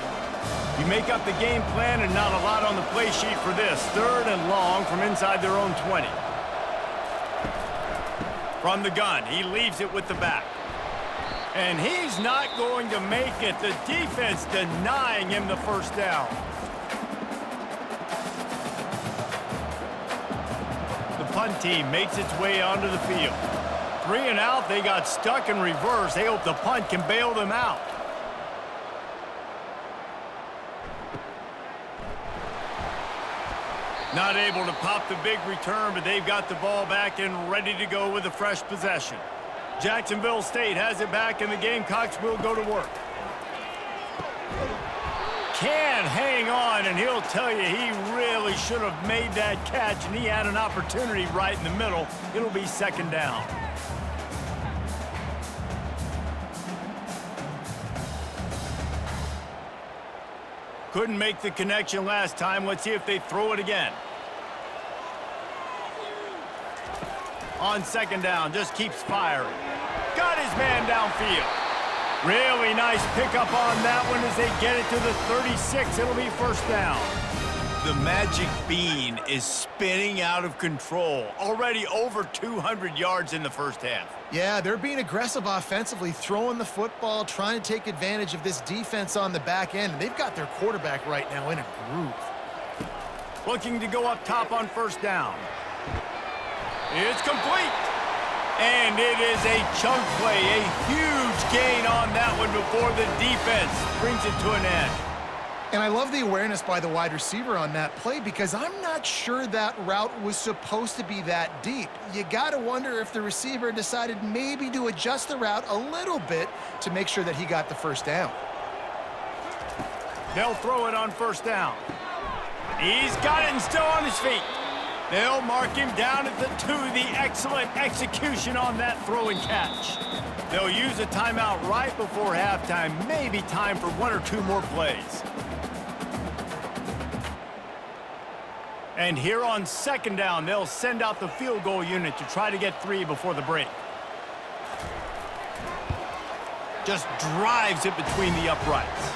You make up the game plan and not a lot on the play sheet for this. 3rd and long from inside their own 20. From the gun, he leaves it with the back. And he's not going to make it. The defense denying him the first down. The punt team makes its way onto the field. 3 and out, they got stuck in reverse. They hope the punt can bail them out. Not able to pop the big return, but they've got the ball back and ready to go with a fresh possession. Jacksonville State has it back, and the Gamecocks will go to work. can hang on, and he'll tell you he really should have made that catch, and he had an opportunity right in the middle. It'll be second down. Couldn't make the connection last time. Let's see if they throw it again. On second down, just keeps firing. Got his man downfield. Really nice pickup on that one as they get it to the 36. It'll be first down. The magic bean is spinning out of control. Already over 200 yards in the first half. Yeah, they're being aggressive offensively, throwing the football, trying to take advantage of this defense on the back end. And they've got their quarterback right now in a groove. Looking to go up top on first down. It's complete. And it is a chunk play, a huge gain on that one before the defense brings it to an end. And I love the awareness by the wide receiver on that play because I'm not sure that route was supposed to be that deep. You got to wonder if the receiver decided maybe to adjust the route a little bit to make sure that he got the first down. They'll throw it on first down. He's got it and still on his feet. They'll mark him down at the 2. The excellent execution on that throw and catch. They'll use a timeout right before halftime. Maybe time for 1 or 2 more plays. And here on second down, they'll send out the field goal unit to try to get 3 before the break. Just drives it between the uprights.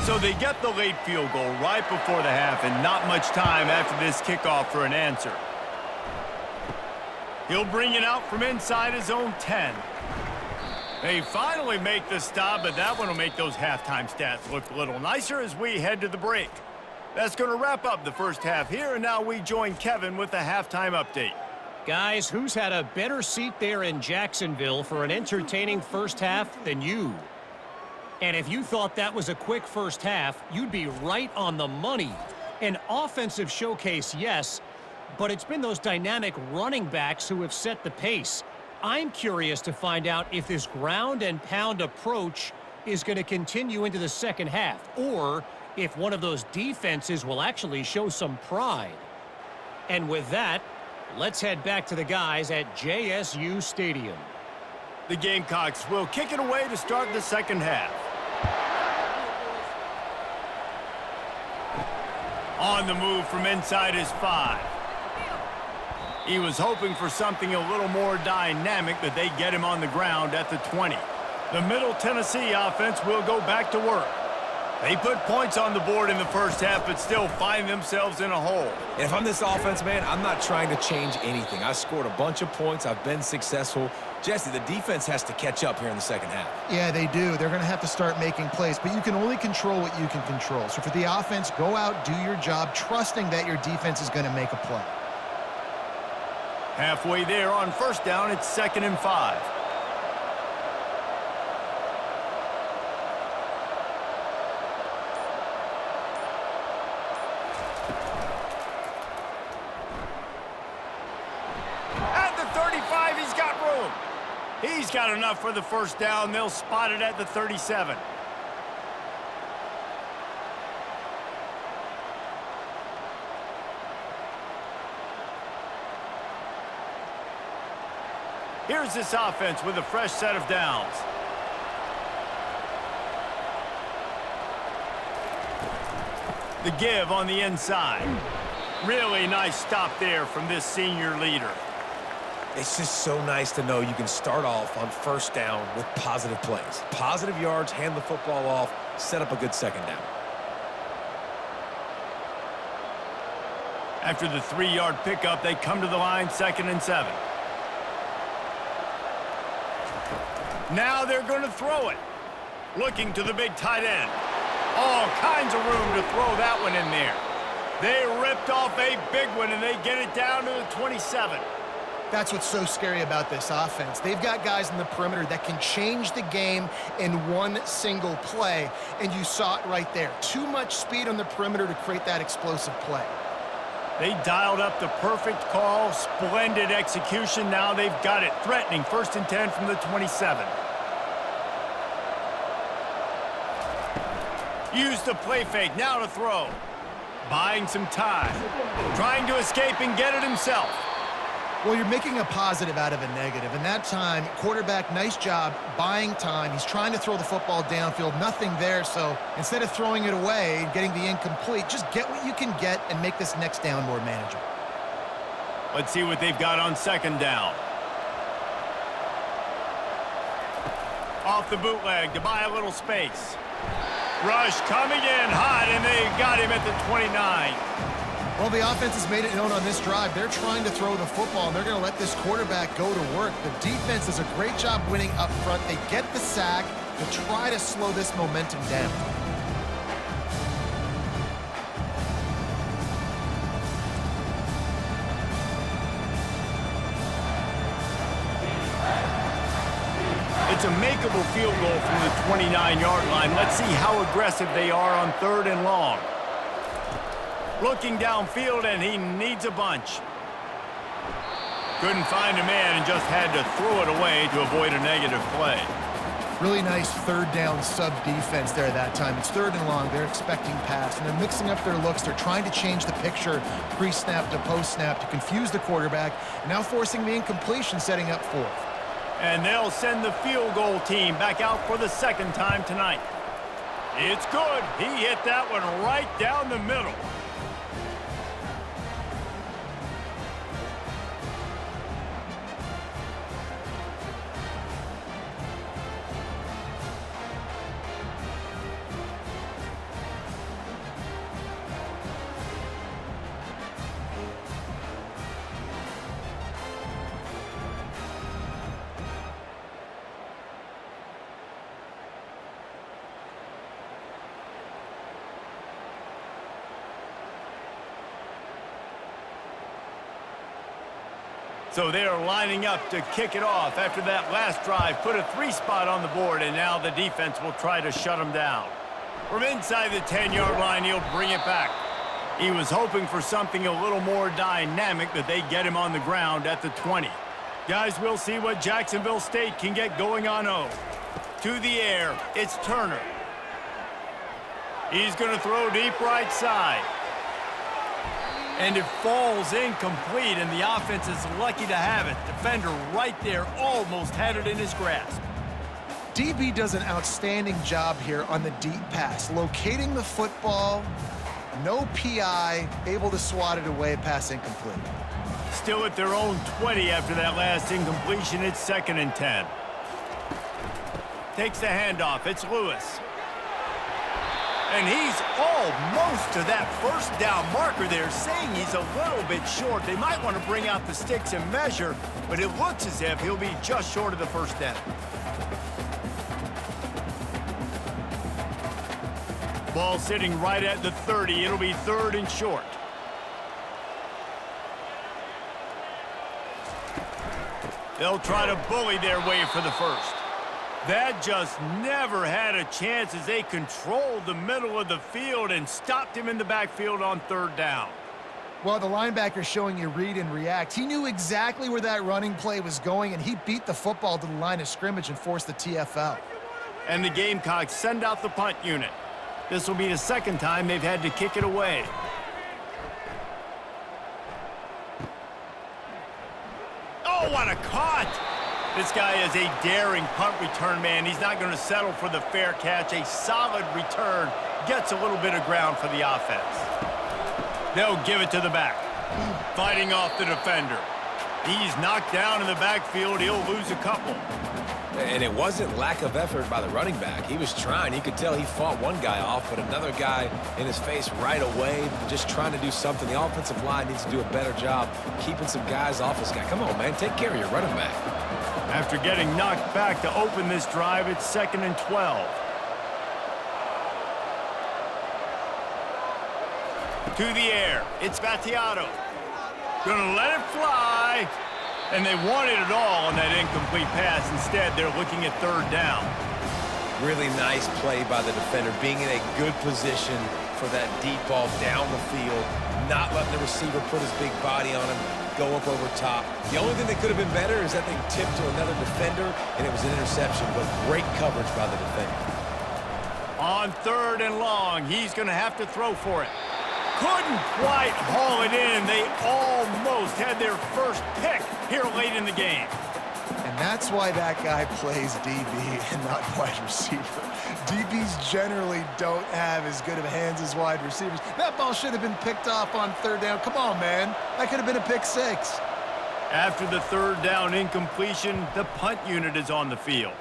So they get the late field goal right before the half, and not much time after this kickoff for an answer. He'll bring it out from inside his own 10. They finally make the stop, but that one will make those halftime stats look a little nicer as we head to the break. That's going to wrap up the first half here, and now we join Kevin with the halftime update. Guys, who's had a better seat there in Jacksonville for an entertaining first half than you? And if you thought that was a quick first half, you'd be right on the money. An offensive showcase, yes, but it's been those dynamic running backs who have set the pace. I'm curious to find out if this ground and pound approach is going to continue into the second half, or if one of those defenses will actually show some pride. And with that, let's head back to the guys at JSU Stadium. The Gamecocks will kick it away to start the second half. On the move from inside his 5. He was hoping for something a little more dynamic, but they get him on the ground at the 20. The Middle Tennessee offense will go back to work. They put points on the board in the first half, but still find themselves in a hole. And if I'm this offense, man, I'm not trying to change anything. I scored a bunch of points. I've been successful. Jesse, the defense has to catch up here in the second half. Yeah, they do. They're going to have to start making plays, but you can only control what you can control. So for the offense, go out, do your job, trusting that your defense is going to make a play. Halfway there on first down, it's 2nd and 5. He's got enough for the first down. They'll spot it at the 37. Here's this offense with a fresh set of downs. The give on the inside. Really nice stop there from this senior leader. It's just so nice to know you can start off on first down with positive plays. Positive yards, hand the football off, set up a good second down. After the 3-yard pickup, they come to the line, 2nd and 7. Now they're going to throw it. Looking to the big tight end. All kinds of room to throw that one in there. They ripped off a big one, and they get it down to the 27. That's what's so scary about this offense. They've got guys in the perimeter that can change the game in one single play, and you saw it right there. Too much speed on the perimeter to create that explosive play. They dialed up the perfect call, splendid execution. Now they've got it. Threatening 1st and 10 from the 27. Use the play fake, now to throw. Buying some time. Trying to escape and get it himself. Well, you're making a positive out of a negative, and that time, quarterback, nice job buying time. He's trying to throw the football downfield, nothing there, so instead of throwing it away and getting the incomplete, just get what you can get and make this next down more manageable. Let's see what they've got on 2nd down. Off the bootleg to buy a little space. Rush coming in hot, and they got him at the 29. Well, the offense has made it known on this drive. They're trying to throw the football, and they're going to let this quarterback go to work. The defense does a great job winning up front. They get the sack to try to slow this momentum down. It's a makeable field goal from the 29-yard line. Let's see how aggressive they are on 3rd and long. Looking downfield, and he needs a bunch. Couldn't find a man and just had to throw it away to avoid a negative play. Really nice 3rd down sub defense there that time. It's 3rd and long. They're expecting pass, and they're mixing up their looks. They're trying to change the picture pre-snap to post-snap to confuse the quarterback, and now forcing the incompletion, setting up 4th. And they'll send the field goal team back out for the 2nd time tonight. It's good. He hit that one right down the middle. So they are lining up to kick it off after that last drive. Put a 3 spot on the board, and now the defense will try to shut them down. From inside the 10-yard line, he'll bring it back. He was hoping for something a little more dynamic, but they get him on the ground at the 20. Guys, we'll see what Jacksonville State can get going on 0. To the air, it's Turner. He's going to throw deep right side. And it falls incomplete, and the offense is lucky to have it. Defender right there almost had it in his grasp. DB does an outstanding job here on the deep pass, locating the football, no PI, able to swat it away, pass incomplete. Still at their own 20 after that last incompletion. It's 2nd and 10. Takes the handoff. It's Lewis. And he's almost to that 1st down marker there, saying he's a little bit short. They might want to bring out the sticks and measure, but it looks as if he'll be just short of the 1st down. Ball sitting right at the 30. It'll be 3rd and short. They'll try to bully their way for the 1st. That just never had a chance as they controlled the middle of the field and stopped him in the backfield on 3rd down. Well, the linebacker showing you read and react. He knew exactly where that running play was going, and he beat the football to the line of scrimmage and forced the TFL. And the Gamecocks send out the punt unit. This will be the 2nd time they've had to kick it away. Oh, what a cut! This guy is a daring punt return man. He's not going to settle for the fair catch. A solid return gets a little bit of ground for the offense. They'll give it to the back. Fighting off the defender. He's knocked down in the backfield. He'll lose a couple. And it wasn't lack of effort by the running back. He was trying. You could tell he fought one guy off, but another guy in his face right away, just trying to do something. The offensive line needs to do a better job keeping some guys off this guy. Come on, man. Take care of your running back. After getting knocked back to open this drive, it's 2nd and 12. To the air. It's Battiato. Gonna let it fly. And they wanted it all on that incomplete pass. Instead, they're looking at third down. Really nice play by the defender, being in a good position for that deep ball down the field, not letting the receiver put his big body on him, go up over top. The only thing that could have been better is that thing tipped to another defender, and it was an interception, but great coverage by the defender. On third and long, he's going to have to throw for it. Couldn't quite haul it in. They almost had their first pick here late in the game. And that's why that guy plays DB and not wide receiver. DBs generally don't have as good of hands as wide receivers. That ball should have been picked off on third down. Come on, man. That could have been a pick six. After the third down incompletion, the punt unit is on the field.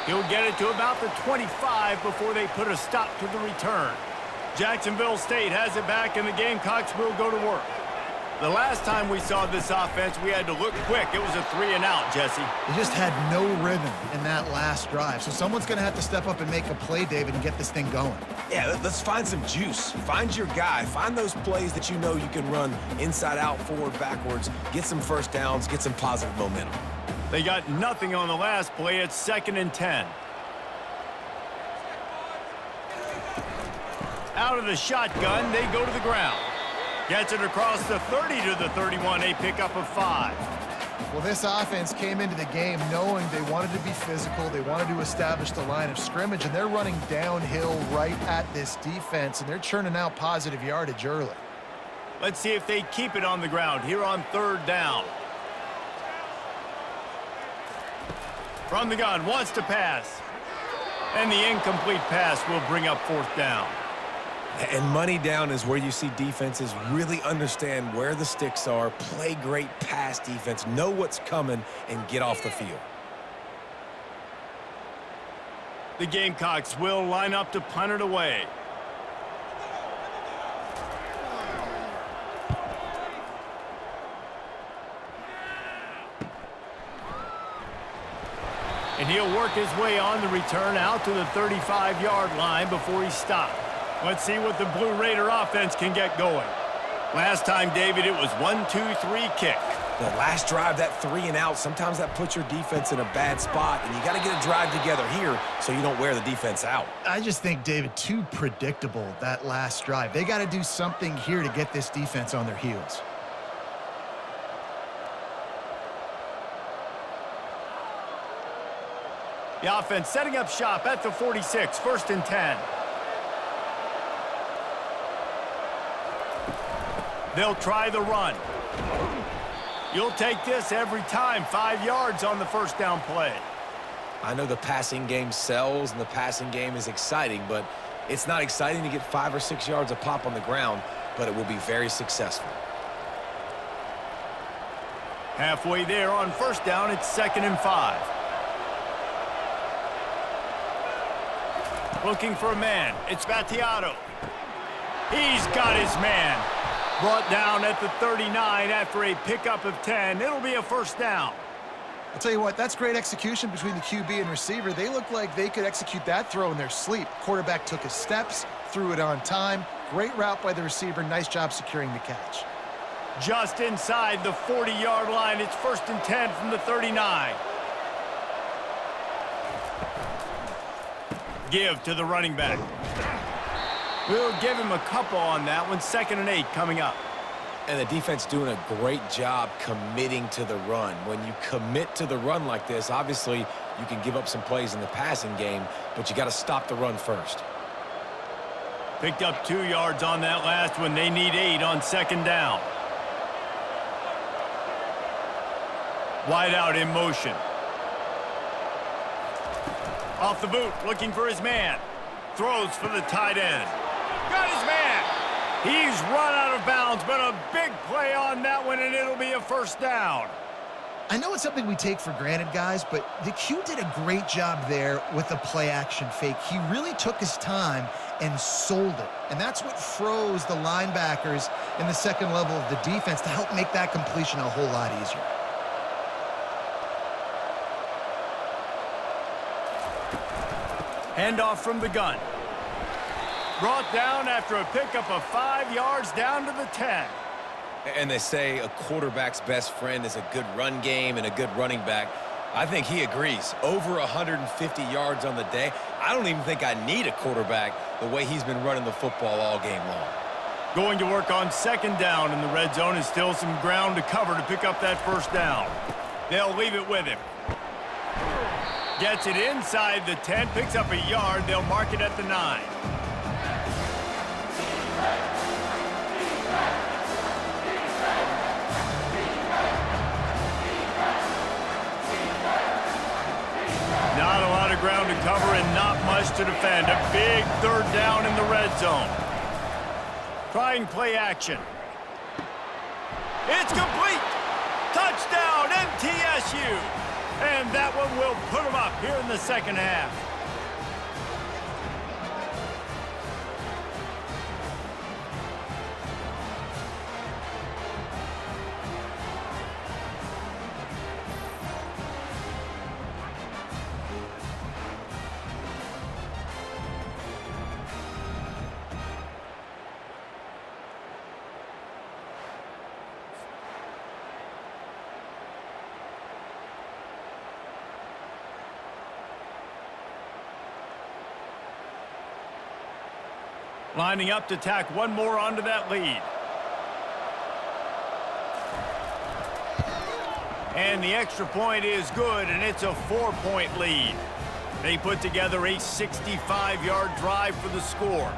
He'll get it to about the 25 before they put a stop to the return. Jacksonville State has it back, and the Gamecocks will go to work. The last time we saw this offense, we had to look quick. It was a 3-and-out, Jesse. They just had no rhythm in that last drive. So someone's going to have to step up and make a play, David, and get this thing going. Yeah, let's find some juice. Find your guy. Find those plays that you know you can run inside out, forward, backwards, get some first downs, get some positive momentum. They got nothing on the last play. It's 2nd and 10. Out of the shotgun, they go to the ground. Gets it across the 30 to the 31, a pickup of 5. Well, this offense came into the game knowing they wanted to be physical, they wanted to establish the line of scrimmage, and they're running downhill right at this defense, and they're churning out positive yardage early. Let's see if they keep it on the ground here on third down. From the gun, wants to pass. And the incomplete pass will bring up fourth down. And money down is where you see defenses really understand where the sticks are, play great pass defense, know what's coming, and get off the field. The Gamecocks will line up to punt it away. And he'll work his way on the return out to the 35-yard line before he stopped. Let's see what the Blue Raider offense can get going. Last time, David, it was 1-2-3 kick. The last drive, that 3-and-out, sometimes that puts your defense in a bad spot, and you got to get a drive together here so you don't wear the defense out. I just think, David, too predictable, that last drive. They got to do something here to get this defense on their heels. The offense setting up shop at the 46, 1st and 10. They'll try the run. You'll take this every time. 5 yards on the first down play. I know the passing game sells and the passing game is exciting, but it's not exciting to get 5 or 6 yards a pop on the ground, but it will be very successful. Halfway there on first down, it's 2nd and 5. Looking for a man. It's Battiato. He's got his man. Brought down at the 39 after a pickup of 10. It'll be a first down. I'll tell you what, that's great execution between the QB and receiver. They look like they could execute that throw in their sleep. Quarterback took his steps, threw it on time. Great route by the receiver. Nice job securing the catch. Just inside the 40-yard line. It's 1st and 10 from the 39. Give to the running back. We'll give him a couple on that one. 2nd and 8 coming up. And the defense doing a great job committing to the run. When you commit to the run like this, obviously you can give up some plays in the passing game, but you got to stop the run first. Picked up 2 yards on that last one. They need 8 on 2nd down. Wide out in motion. Off the boot, looking for his man. Throws for the tight end. Got his man. He's run out of bounds, but a big play on that one, and it'll be a first down. I know it's something we take for granted, guys, but the Q did a great job there with the play-action fake. He really took his time and sold it, and that's what froze the linebackers in the second level of the defense to help make that completion a whole lot easier. Handoff from the gun. Brought down after a pickup of 5 yards down to the 10. And they say a quarterback's best friend is a good run game and a good running back. I think he agrees. Over 150 yards on the day. I don't even think I need a quarterback the way he's been running the football all game long. Going to work on second down in the red zone, and still some ground to cover to pick up that first down. They'll leave it with him. Gets it inside the 10, picks up a yard. They'll mark it at the 9. Not a lot of ground to cover and not much to defend. A big third down in the red zone. Trying play action. It's complete. Touchdown, MTSU. And that one will put them up here in the second half. Lining up to tack one more onto that lead. And the extra point is good, and it's a 4-point lead. They put together a 65-yard drive for the score.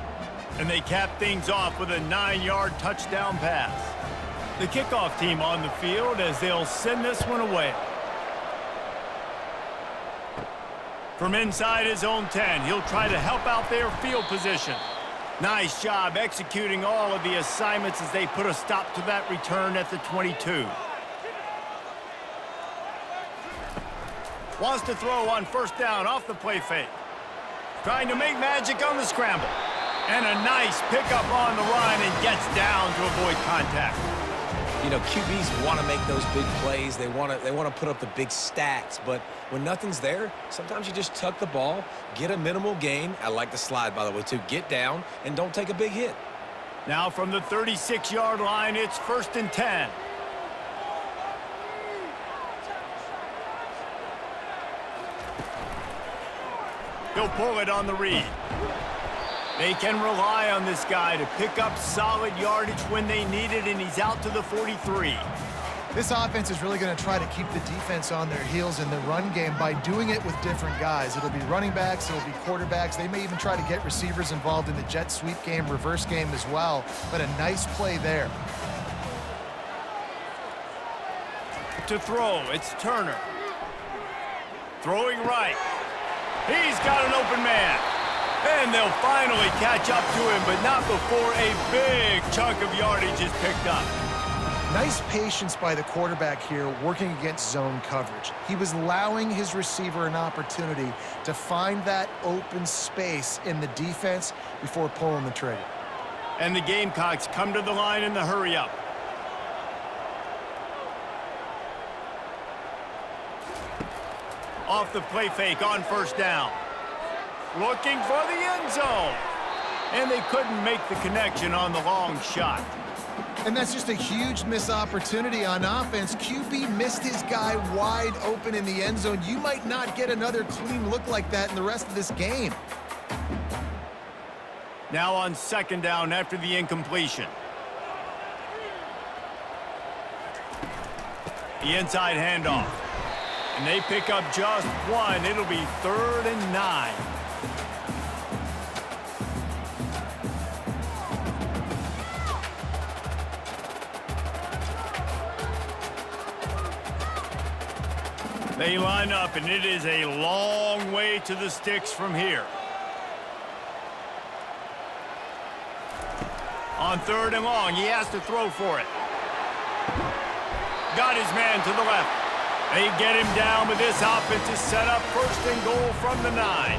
And they cap things off with a 9-yard touchdown pass. The kickoff team on the field as they'll send this one away. From inside his own 10, he'll try to help out their field position. Nice job executing all of the assignments as they put a stop to that return at the 22. Wants to throw on first down off the play fake. Trying to make magic on the scramble. And a nice pickup on the run and gets down to avoid contact. You know, QBs want to make those big plays. They want to put up the big stats. But when nothing's there, sometimes you just tuck the ball, get a minimal gain. I like the slide, by the way, too. Get down and don't take a big hit. Now from the 36-yard line, it's 1st and 10. He'll pull it on the read. They can rely on this guy to pick up solid yardage when they need it, and he's out to the 43. This offense is really going to try to keep the defense on their heels in the run game by doing it with different guys. It'll be running backs, it'll be quarterbacks. They may even try to get receivers involved in the jet sweep game, reverse game as well. But a nice play there. To throw, it's Turner. Throwing right. He's got an open man. And they'll finally catch up to him, but not before a big chunk of yardage is picked up. Nice patience by the quarterback here working against zone coverage. He was allowing his receiver an opportunity to find that open space in the defense before pulling the trigger. And the Gamecocks come to the line in the hurry-up. Off the play fake on first down. Looking for the end zone. And they couldn't make the connection on the long shot. And that's just a huge missed opportunity on offense. QB missed his guy wide open in the end zone. You might not get another clean look like that in the rest of this game. Now on second down after the incompletion. The inside handoff. And they pick up just one. It'll be 3rd and 9. They line up, and it is a long way to the sticks from here. On 3rd and long, he has to throw for it. Got his man to the left. They get him down, but this offense is set up 1st and goal from the 9.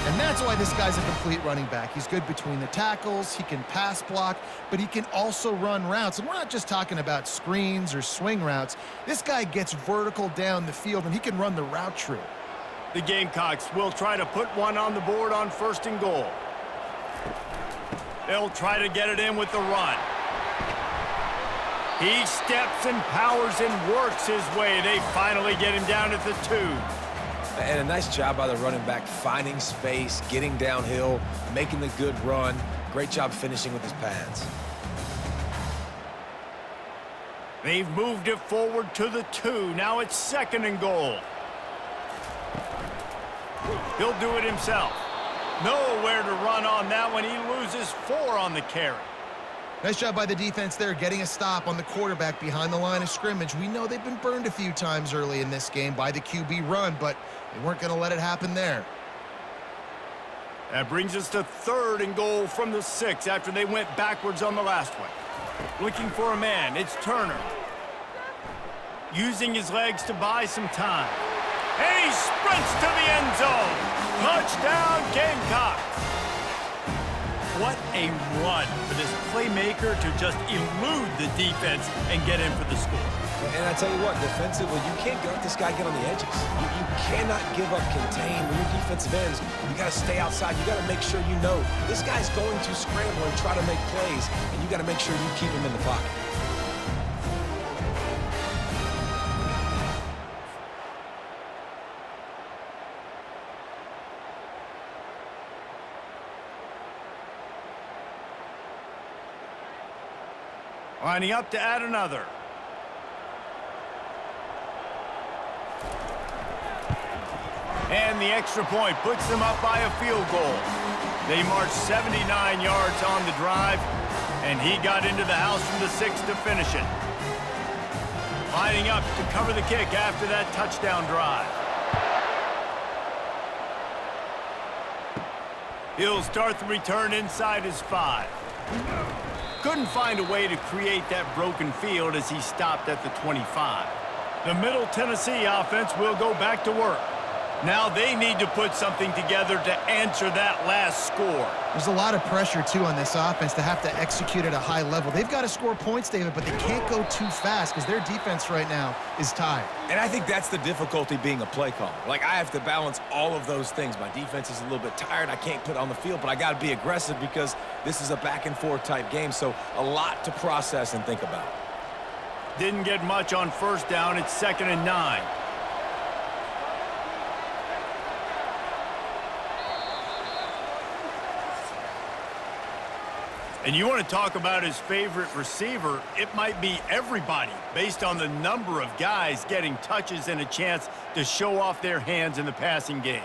And that's why this guy's a complete running back. He's good between the tackles, he can pass block, but he can also run routes. And we're not just talking about screens or swing routes. This guy gets vertical down the field, and he can run the route tree. The Gamecocks will try to put one on the board on 1st and goal. They'll try to get it in with the run. He steps and powers and works his way. They finally get him down at the 2. And a nice job by the running back, finding space, getting downhill, making the good run. Great job finishing with his pads. They've moved it forward to the 2. Now it's 2nd and goal. He'll do it himself. Nowhere to run on that one. He loses 4 on the carry. Nice job by the defense there, getting a stop on the quarterback behind the line of scrimmage. We know they've been burned a few times early in this game by the QB run, but they weren't going to let it happen there. That brings us to 3rd and goal from the 6 after they went backwards on the last one. Looking for a man. It's Turner. Using his legs to buy some time. And he sprints to the end zone. Touchdown, Gamecocks. What a run for this playmaker to just elude the defense and get in for the score. And I tell you what, defensively, you can't let this guy get on the edges. You cannot give up contain. When you're defensive ends, you got to stay outside. You got to make sure you know this guy's going to scramble and try to make plays, and you got to make sure you keep him in the pocket. Lining up to add another. And the extra point puts them up by a field goal. They marched 79 yards on the drive, and he got into the house from the 6 to finish it. Lining up to cover the kick after that touchdown drive. He'll start the return inside his 5. Couldn't find a way to create that broken field as he stopped at the 25. The Middle Tennessee offense will go back to work. Now they need to put something together to answer that last score. There's a lot of pressure, too, on this offense to have to execute at a high level. They've got to score points, David, but they can't go too fast because their defense right now is tired. And I think that's the difficulty being a play caller. Like, I have to balance all of those things. My defense is a little bit tired. I can't put it on the field, but I got to be aggressive because this is a back-and-forth type game, so a lot to process and think about. Didn't get much on 1st down. It's 2nd and 9. And you want to talk about his favorite receiver, it might be everybody based on the number of guys getting touches and a chance to show off their hands in the passing game.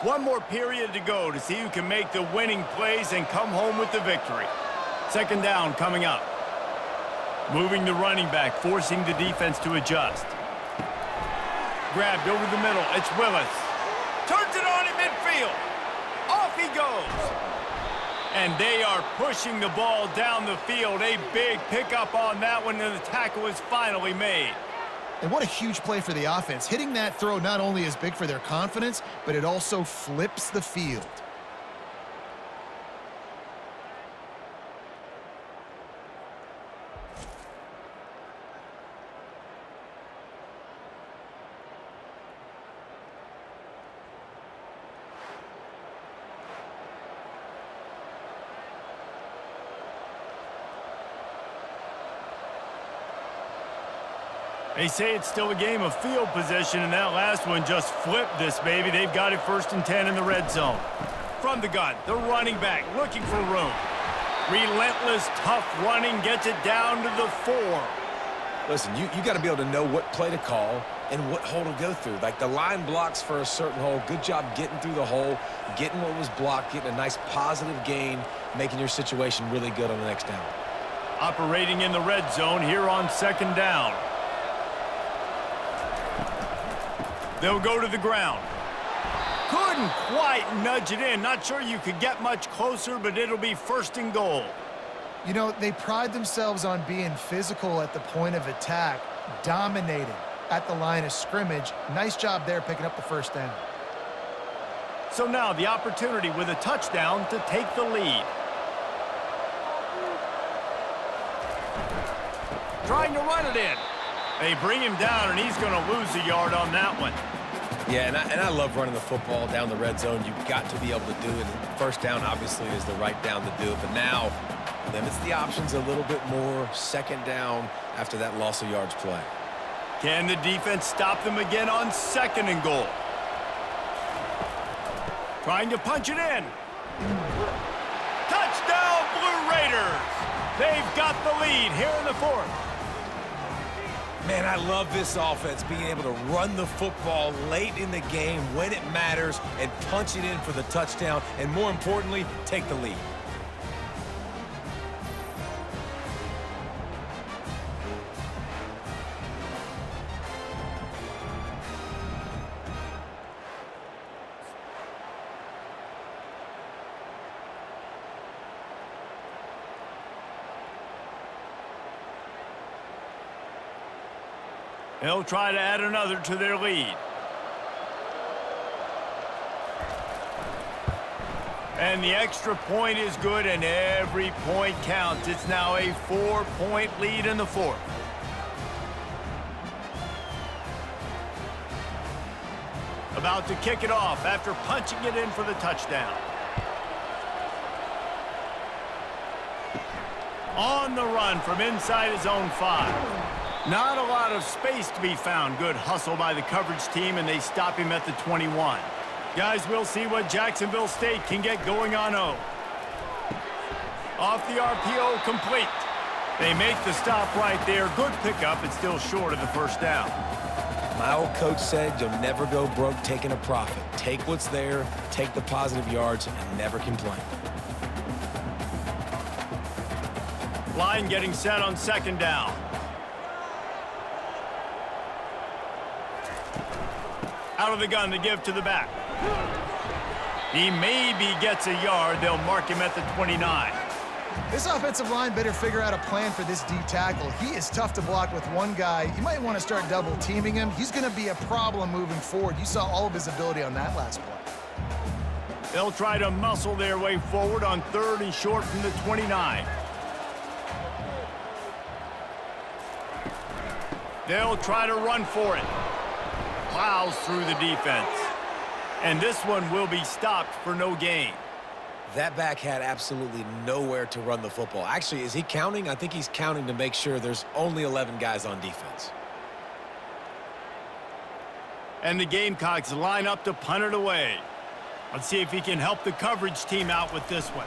One more period to go to see who can make the winning plays and come home with the victory. 2nd down coming up. Moving the running back, forcing the defense to adjust. Grabbed over the middle. It's Willis. Turns it on in midfield. Off he goes. And they are pushing the ball down the field. A big pickup on that one, and the tackle is finally made. And what a huge play for the offense. Hitting that throw not only is big for their confidence, but it also flips the field. They say it's still a game of field position, and that last one just flipped this baby. They've got it 1st and 10 in the red zone. From the gun, the running back looking for room. Relentless, tough running, gets it down to the 4. Listen, you got to be able to know what play to call and what hole to go through. Like, the line blocks for a certain hole. Good job getting through the hole, getting what was blocked, getting a nice positive gain, making your situation really good on the next down. Operating in the red zone here on 2nd down. They'll go to the ground. Couldn't quite nudge it in. Not sure you could get much closer, but it'll be 1st and goal. You know, they pride themselves on being physical at the point of attack, dominating at the line of scrimmage. Nice job there picking up the 1st down. So now the opportunity with a touchdown to take the lead. Trying to run it in. They bring him down, and he's going to lose a yard on that one. Yeah, and I love running the football down the red zone. You've got to be able to do it. And first down, obviously, is the right down to do it. But now, limits the options a little bit more. Second down after that loss of yards play. Can the defense stop them again on second and goal? Trying to punch it in. Touchdown, Blue Raiders! They've got the lead here in the fourth. Man, I love this offense, being able to run the football late in the game when it matters and punch it in for the touchdown, and more importantly, take the lead. They'll try to add another to their lead. And the extra point is good, and every point counts. It's now a 4-point lead in the fourth. About to kick it off after punching it in for the touchdown. On the run from inside his own 5. Not a lot of space to be found. Good hustle by the coverage team, and they stop him at the 21. Guys, we'll see what Jacksonville State can get going on O. Off the RPO, complete. They make the stop right there. Good pickup, but still short of the first down. My old coach said you'll never go broke taking a profit. Take what's there, take the positive yards, and never complain. Line getting set on second down. Out of the gun to give to the back. He maybe gets a yard. They'll mark him at the 29. This offensive line better figure out a plan for this D tackle. He is tough to block with one guy. You might want to start double teaming him. He's going to be a problem moving forward. You saw all of his ability on that last play. They'll try to muscle their way forward on third and short from the 29. They'll try to run for it. Plows through the defense. And this one will be stopped for no gain. That back had absolutely nowhere to run the football. Actually, is he counting? I think he's counting to make sure there's only 11 guys on defense. And the Gamecocks line up to punt it away. Let's see if he can help the coverage team out with this one.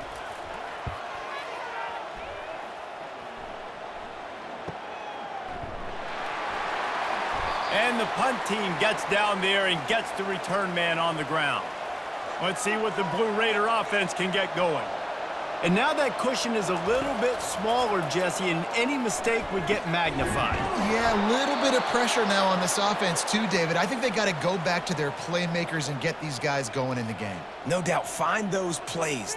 And the punt team gets down there and gets the return man on the ground. Let's see what the Blue Raider offense can get going. And now that cushion is a little bit smaller, Jesse, and any mistake would get magnified. Yeah, a little bit of pressure now on this offense too, David. I think they got to go back to their playmakers and get these guys going in the game. No doubt. Find those plays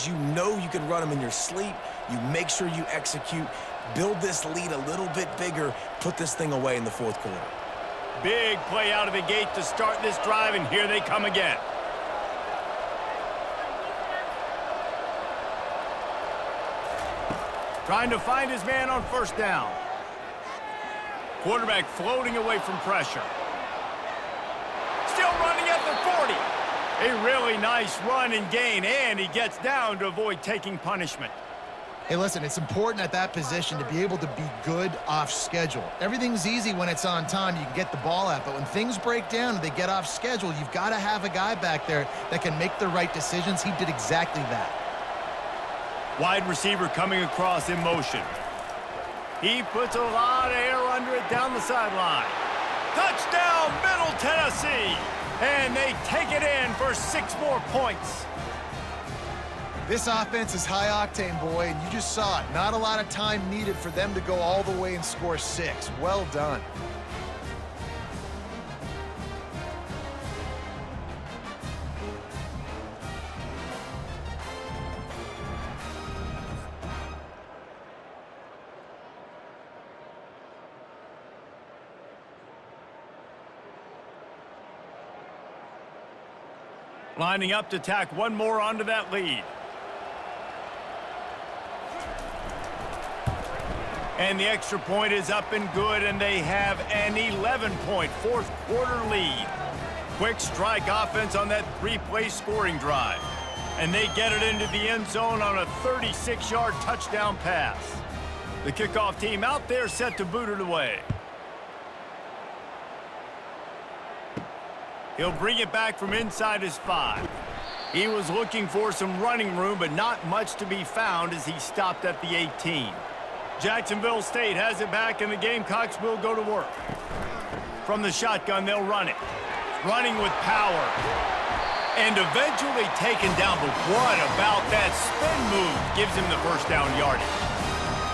you know you can run them in your sleep. You make sure you execute. Build this lead a little bit bigger. Put this thing away in the fourth quarter. Big play out of the gate to start this drive, and here they come again. Trying to find his man on first down. Quarterback floating away from pressure. Still running at the 40. A really nice run and gain, and he gets down to avoid taking punishment. Hey, listen, it's important at that position to be able to be good off schedule. Everything's easy when it's on time. You can get the ball out, but when things break down and they get off schedule, you've got to have a guy back there that can make the right decisions. He did exactly that. Wide receiver coming across in motion. He puts a lot of air under it down the sideline. Touchdown, Middle Tennessee! And they take it in for 6 more points. This offense is high octane, boy, and you just saw it. Not a lot of time needed for them to go all the way and score 6. Well done. Lining up to tack one more onto that lead. And the extra point is up and good, and they have an 11-point fourth quarter lead. Quick strike offense on that three-play scoring drive. And they get it into the end zone on a 36-yard touchdown pass. The kickoff team out there set to boot it away. He'll bring it back from inside his 5. He was looking for some running room, but not much to be found as he stopped at the 18. Jacksonville State has it back, and the Gamecocks will go to work. From the shotgun, they'll run it. Running with power. And eventually taken down, but what about that spin move gives him the first down yardage?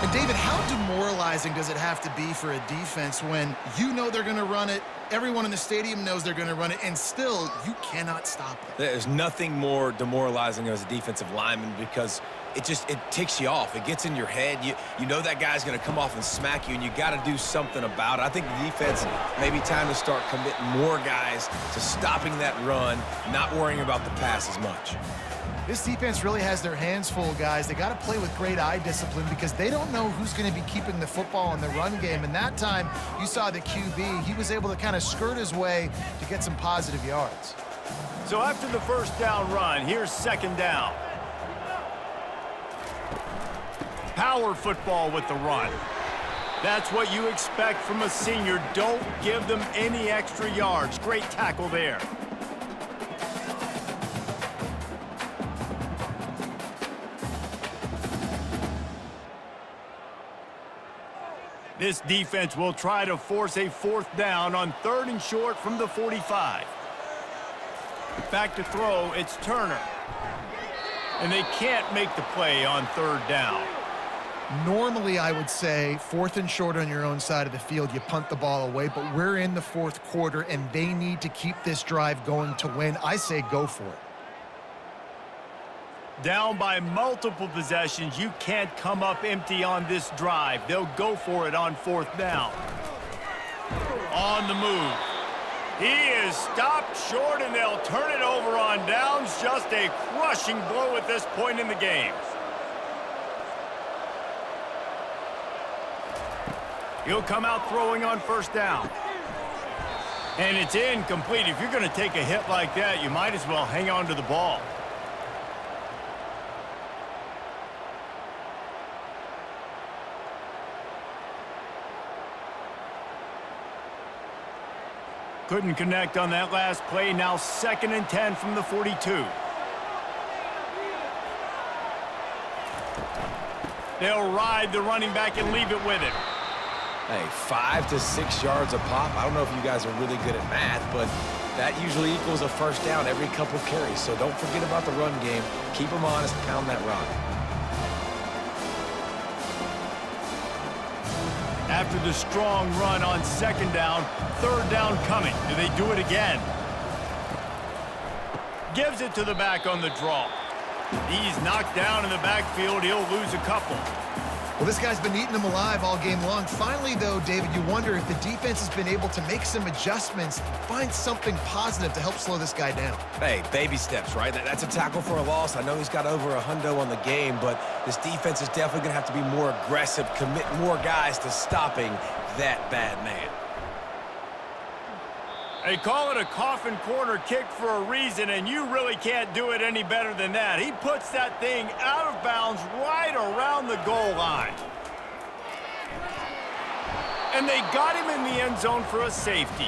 And David, how demoralizing does it have to be for a defense when you know they're going to run it, everyone in the stadium knows they're going to run it, and still you cannot stop it? There's nothing more demoralizing as a defensive lineman because it ticks you off. It gets in your head. You know that guy's going to come off and smack you, and you got to do something about it. I think the defense maybe time to start committing more guys to stopping that run, not worrying about the pass as much. This defense really has their hands full, guys. They got to play with great eye discipline because they don't know who's going to be keeping the football in the run game. And that time, you saw the QB. He was able to kind of skirt his way to get some positive yards. So after the first down run, here's second down. Power football with the run. That's what you expect from a senior. Don't give them any extra yards. Great tackle there. This defense will try to force a fourth down on 3rd and short from the 45. Back to throw, it's Turner. And they can't make the play on 3rd down. Normally, I would say 4th and short on your own side of the field, you punt the ball away, but we're in the 4th quarter, and they need to keep this drive going to win. I say go for it. Down by multiple possessions, you can't come up empty on this drive. They'll go for it on 4th down. On the move. He is stopped short, and they'll turn it over on downs. Just a crushing blow at this point in the game. He'll come out throwing on 1st down. And it's incomplete. If you're going to take a hit like that, you might as well hang on to the ball. Couldn't connect on that last play. Now 2nd and 10 from the 42. They'll ride the running back and leave it with him. Hey, 5 to 6 yards a pop. I don't know if you guys are really good at math, but that usually equals a first down every couple carries. So don't forget about the run game. Keep them honest, pound that rock. After the strong run on 2nd down, 3rd down coming. Do they do it again? Gives it to the back on the draw. He's knocked down in the backfield. He'll lose a couple. Well, this guy's been eating them alive all game long. Finally, though, David, you wonder if the defense has been able to make some adjustments, find something positive to help slow this guy down. Hey, baby steps, right? That's a tackle for a loss. I know he's got over $100 on the game, but this defense is definitely going to have to be more aggressive, commit more guys to stopping that bad man. They call it a coffin corner kick for a reason, and you really can't do it any better than that. He puts that thing out of bounds right around the goal line. And they got him in the end zone for a safety.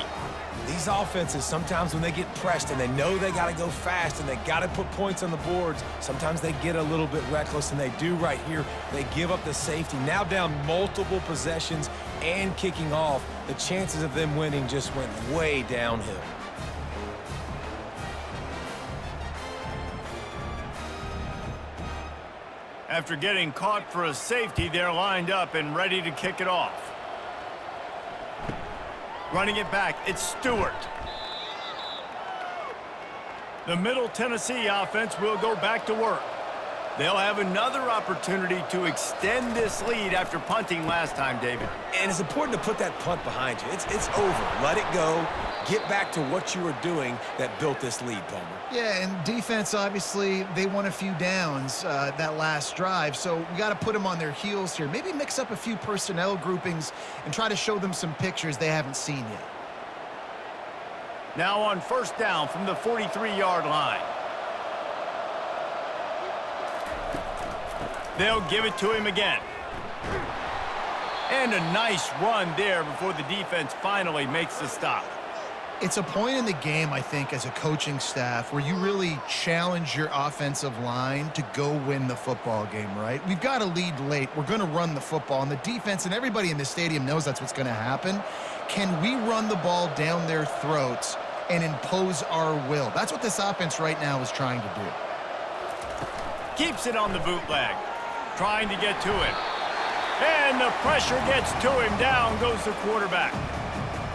These offenses, sometimes when they get pressed and they know they got to go fast and they got to put points on the boards, sometimes they get a little bit reckless, and they do right here. They give up the safety. Now down multiple possessions and kicking off, the chances of them winning just went way downhill. After getting caught for a safety, they're lined up and ready to kick it off. Running it back, it's Stewart. The Middle Tennessee offense will go back to work. They'll have another opportunity to extend this lead after punting last time, David. And it's important to put that punt behind you. It's over. Let it go. Get back to what you were doing that built this lead, Palmer. Yeah, and defense, obviously, they won a few downs that last drive, so we got to put them on their heels here. Maybe mix up a few personnel groupings and try to show them some pictures they haven't seen yet. Now on first down from the 43-yard line. They'll give it to him again. And a nice run there before the defense finally makes the stop. It's a point in the game, I think, as a coaching staff where you really challenge your offensive line to go win the football game, right? We've got a lead late. We're going to run the football. And the defense and everybody in the stadium knows that's what's going to happen. Can we run the ball down their throats and impose our will? That's what this offense right now is trying to do. Keeps it on the bootleg. Trying to get to him. And the pressure gets to him. Down goes the quarterback.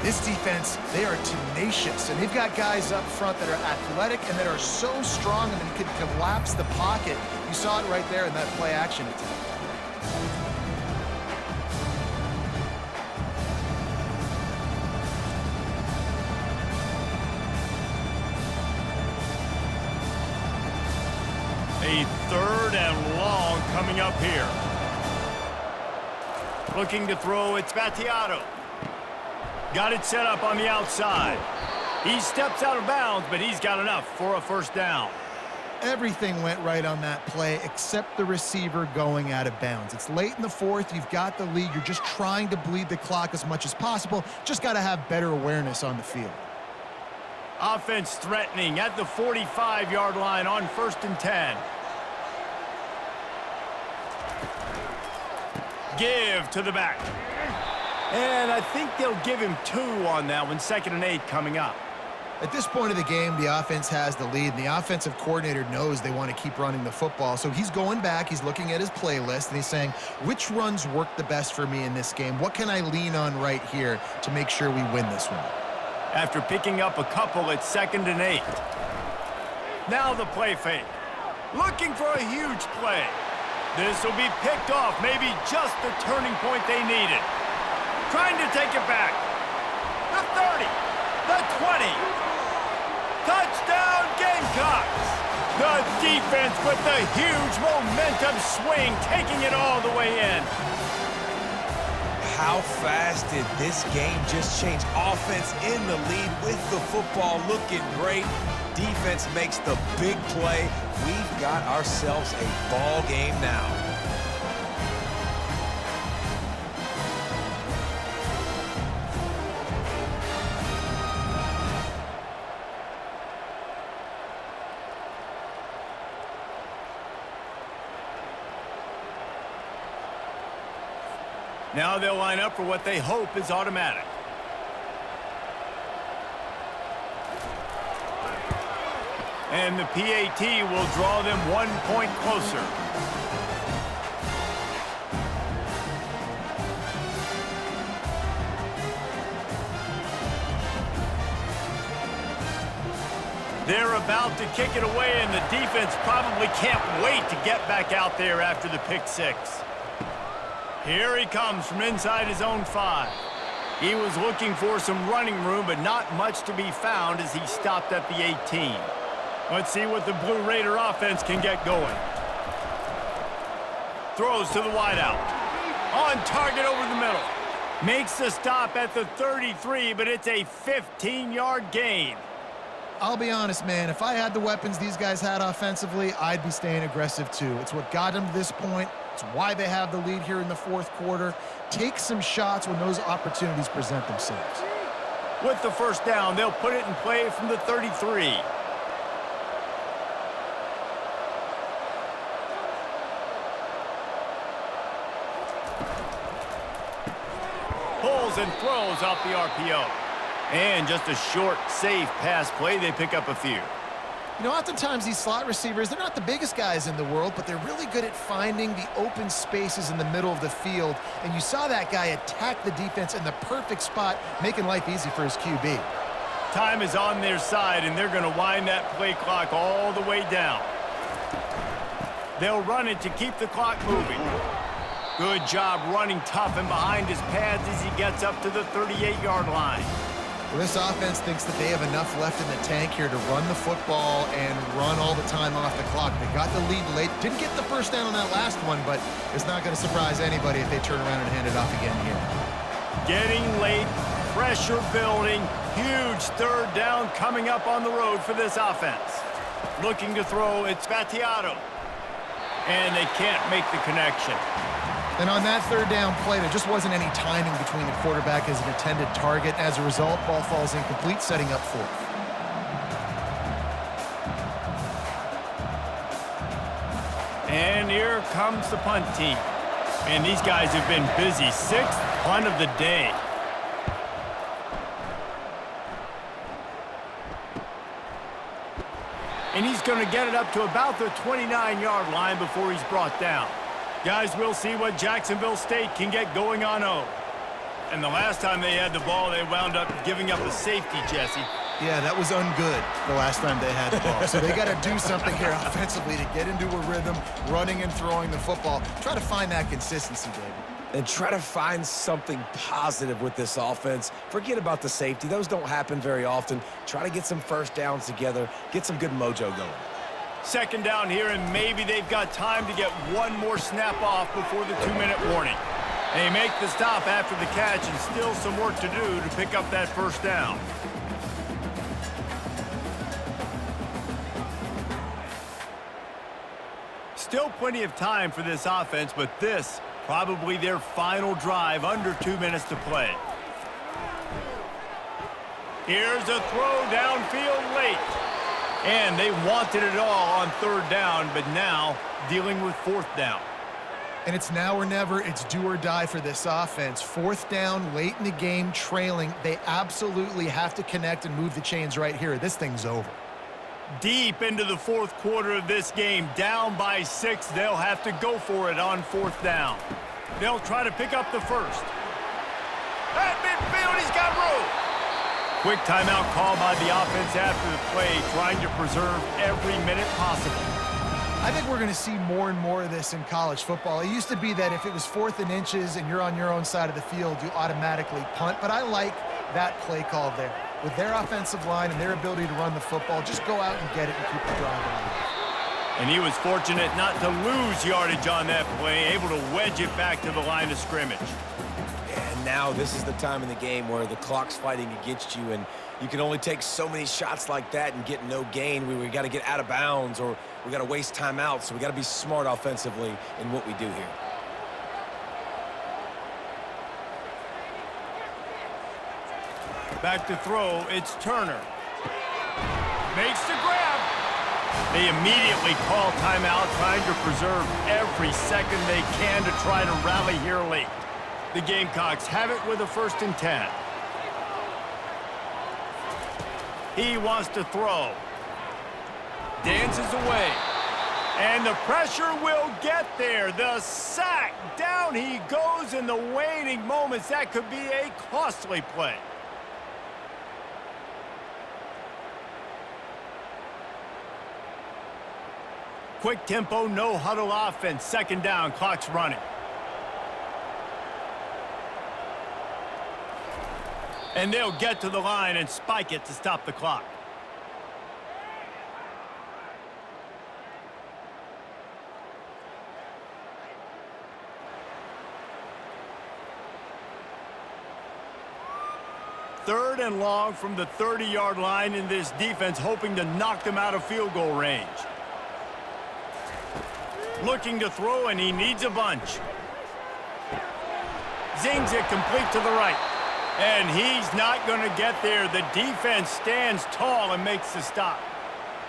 This defense, they are tenacious, and they've got guys up front that are athletic and that are so strong and that can collapse the pocket. You saw it right there in that play action attempt. A 3rd and long coming up here. Looking to throw, it's Battiato. Got it set up on the outside. He steps out of bounds, but he's got enough for a first down. Everything went right on that play except the receiver going out of bounds. It's late in the 4th. You've got the lead. You're just trying to bleed the clock as much as possible. Just got to have better awareness on the field. Offense threatening at the 45-yard line on 1st and 10. Give to the back. And I think they'll give him 2 on that one. 2nd and 8 coming up. At this point of the game, the offense has the lead, and the offensive coordinator knows they want to keep running the football. So he's going back, he's looking at his playlist, and he's saying, which runs work the best for me in this game? What can I lean on right here to make sure we win this one? After picking up a couple, it's 2nd and 8. Now the play fake. Looking for a huge play. This will be picked off, maybe just the turning point they needed. Trying to take it back. The 30, the 20. Touchdown Gamecocks. The defense with the huge momentum swing, taking it all the way in. How fast did this game just change? Offense in the lead with the football looking great. Defense makes the big play. We've got ourselves a ball game now. Now they'll line up for what they hope is automatic. And the PAT will draw them 1 point closer. They're about to kick it away, and the defense probably can't wait to get back out there after the pick 6. Here he comes from inside his own 5. He was looking for some running room, but not much to be found as he stopped at the 18. Let's see what the Blue Raider offense can get going. Throws to the wideout. On target over the middle. Makes the stop at the 33, but it's a 15-yard gain. I'll be honest, man, if I had the weapons these guys had offensively, I'd be staying aggressive too. It's what got them to this point. It's why they have the lead here in the 4th quarter. Take some shots when those opportunities present themselves. With the first down, they'll put it in play from the 33. Pulls and throws off the RPO. And just a short, safe pass play, they pick up a few. You know, oftentimes these slot receivers, they're not the biggest guys in the world, but they're really good at finding the open spaces in the middle of the field. And you saw that guy attack the defense in the perfect spot, making life easy for his QB. Time is on their side, and they're going to wind that play clock all the way down. They'll run it to keep the clock moving. Good job running tough and behind his pads as he gets up to the 38-yard line. Well, this offense thinks that they have enough left in the tank here to run the football and run all the time off the clock. They got the lead late. Didn't get the first down on that last one, but it's not going to surprise anybody if they turn around and hand it off again here. getting late, pressure building, huge third down coming up on the road for this offense. Looking to throw, it's Spatiato. And they can't make the connection. And on that third down play, there just wasn't any timing between the quarterback as an intended target. As a result, ball falls incomplete, setting up fourth. And here comes the punt team. And these guys have been busy. Sixth punt of the day. And he's going to get it up to about the 29-yard line before he's brought down. Guys, we'll see what Jacksonville State can get going on 0. And the last time they had the ball, they wound up giving up a safety, Jesse. Yeah, that was ungood the last time they had the ball. So they got to do something here offensively to get into a rhythm, running and throwing the football. Try to find that consistency, David. And try to find something positive with this offense. Forget about the safety. Those don't happen very often. Try to get some first downs together, get some good mojo going. Second down here, and maybe they've got time to get one more snap off before the 2-minute warning. They make the stop after the catch, and still some work to do to pick up that first down. Still plenty of time for this offense, but this probably their final drive, under 2 minutes to play. Here's a throw downfield late. And they wanted it all on third down, but now dealing with fourth down. And it's now or never. It's do or die for this offense. Fourth down, late in the game, trailing. They absolutely have to connect and move the chains right here. This thing's over. Deep into the fourth quarter of this game, down by 6. They'll have to go for it on fourth down. They'll try to pick up the first. At midfield, he's got room. Quick timeout call by the offense after the play, trying to preserve every minute possible. I think we're going to see more and more of this in college football. It used to be that if it was 4th and inches and you're on your own side of the field, you automatically punt. But I like that play call there. With their offensive line and their ability to run the football, just go out and get it and keep the drive alive. And he was fortunate not to lose yardage on that play, able to wedge it back to the line of scrimmage. And now this is the time in the game where the clock's fighting against you, and you can only take so many shots like that and get no gain. We got to get out of bounds, or we got to waste timeouts, so we got to be smart offensively in what we do here. Back to throw, it's Turner. Makes the grab. They immediately call timeout, trying to preserve every second they can to try to rally here late. The Gamecocks have it with a 1st and 10. He wants to throw. Dances away. And the pressure will get there. The sack. Down he goes in the waning moments. That could be a costly play. Quick tempo, no huddle offense. Second down, clock's running. And they'll get to the line and spike it to stop the clock. Third and long from the 30-yard line, in this defense hoping to knock them out of field goal range. Looking to throw, and he needs a bunch. Zings it complete to the right. And he's not going to get there. The defense stands tall and makes the stop.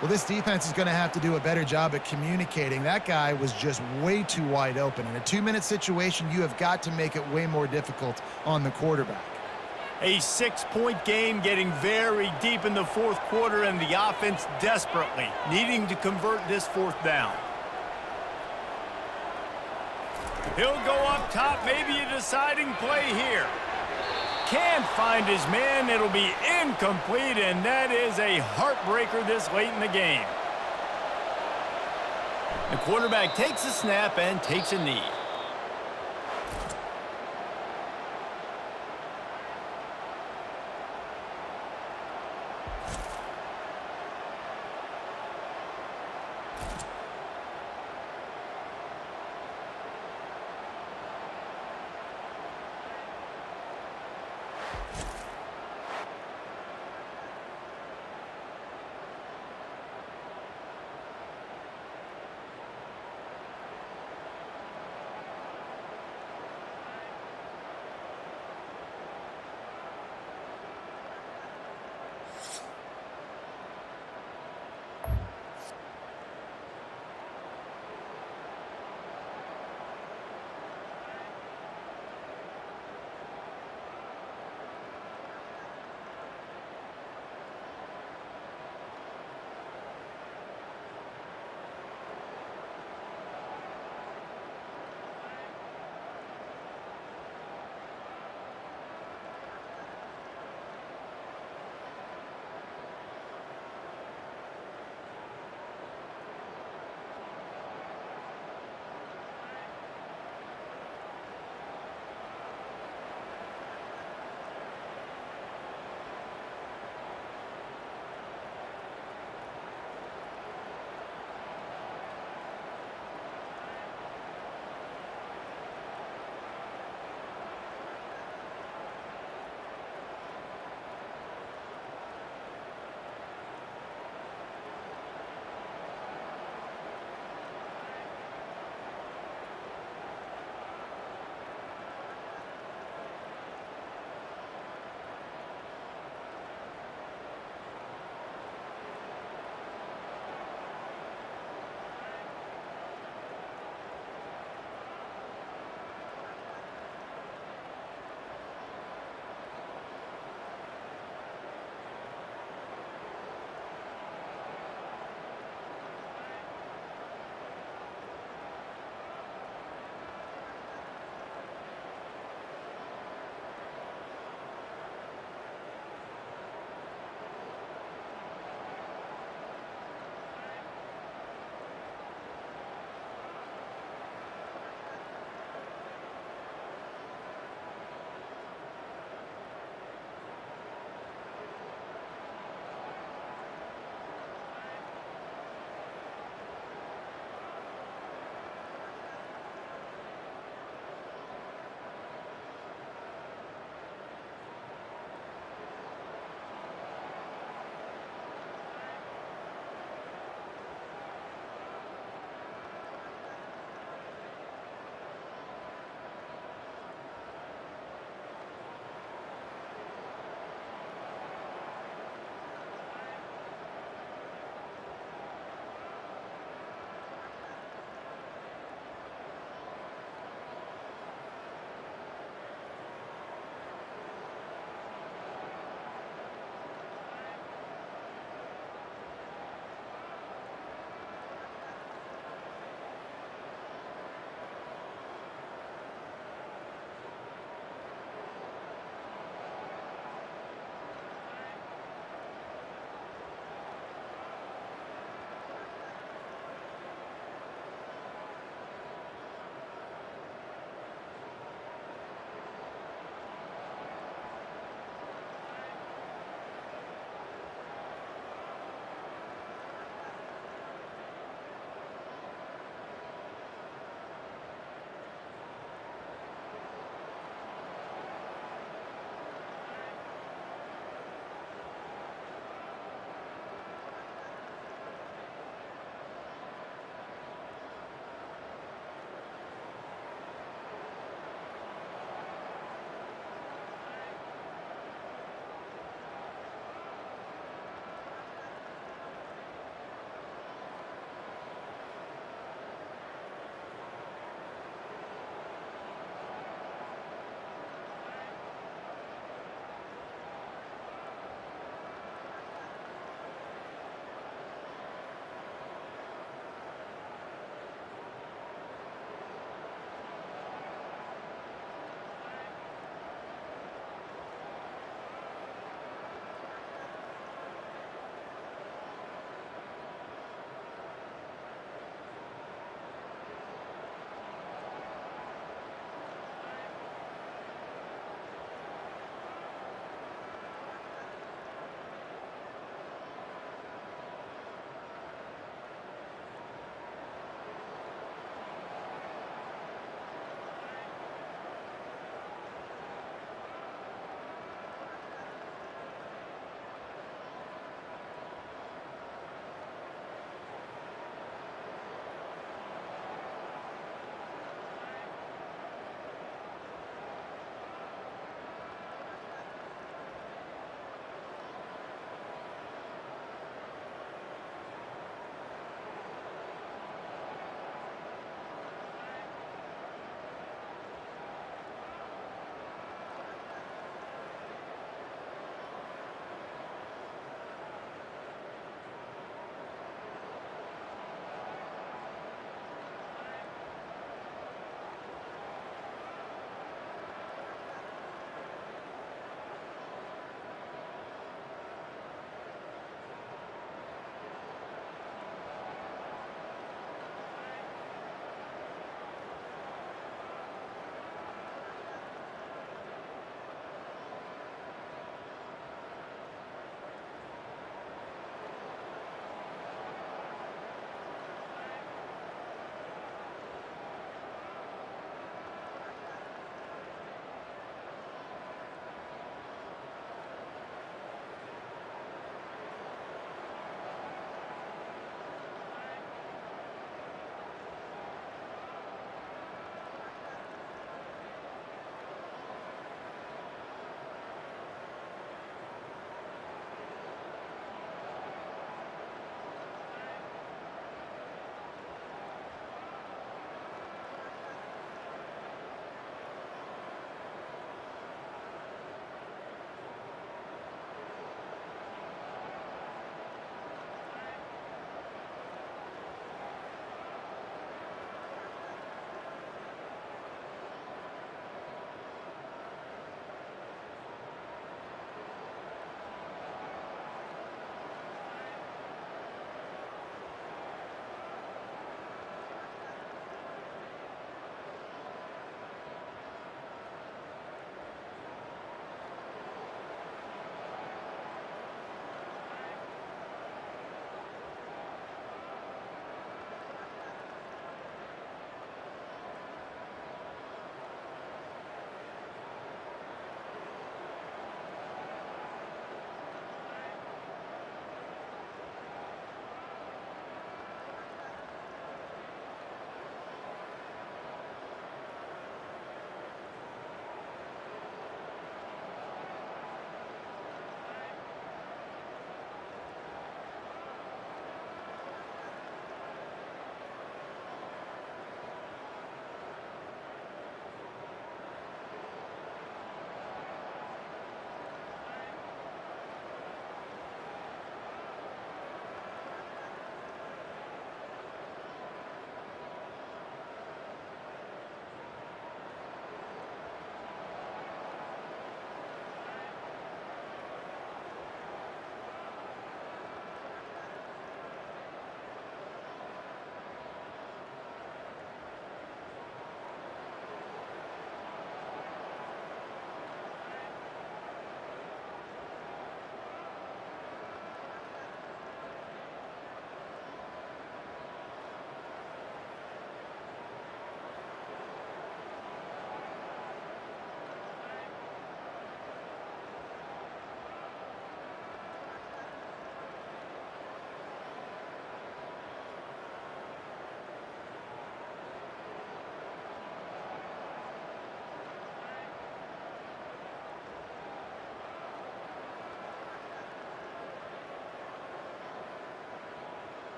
Well, this defense is going to have to do a better job at communicating. That guy was just way too wide open. In a 2-minute situation, you have got to make it way more difficult on the quarterback. A 6-point game, getting very deep in the fourth quarter, and the offense desperately needing to convert this fourth down. He'll go up top, maybe a deciding play here. Can't find his man. It'll be incomplete, and that is a heartbreaker this late in the game. The quarterback takes a snap and takes a knee.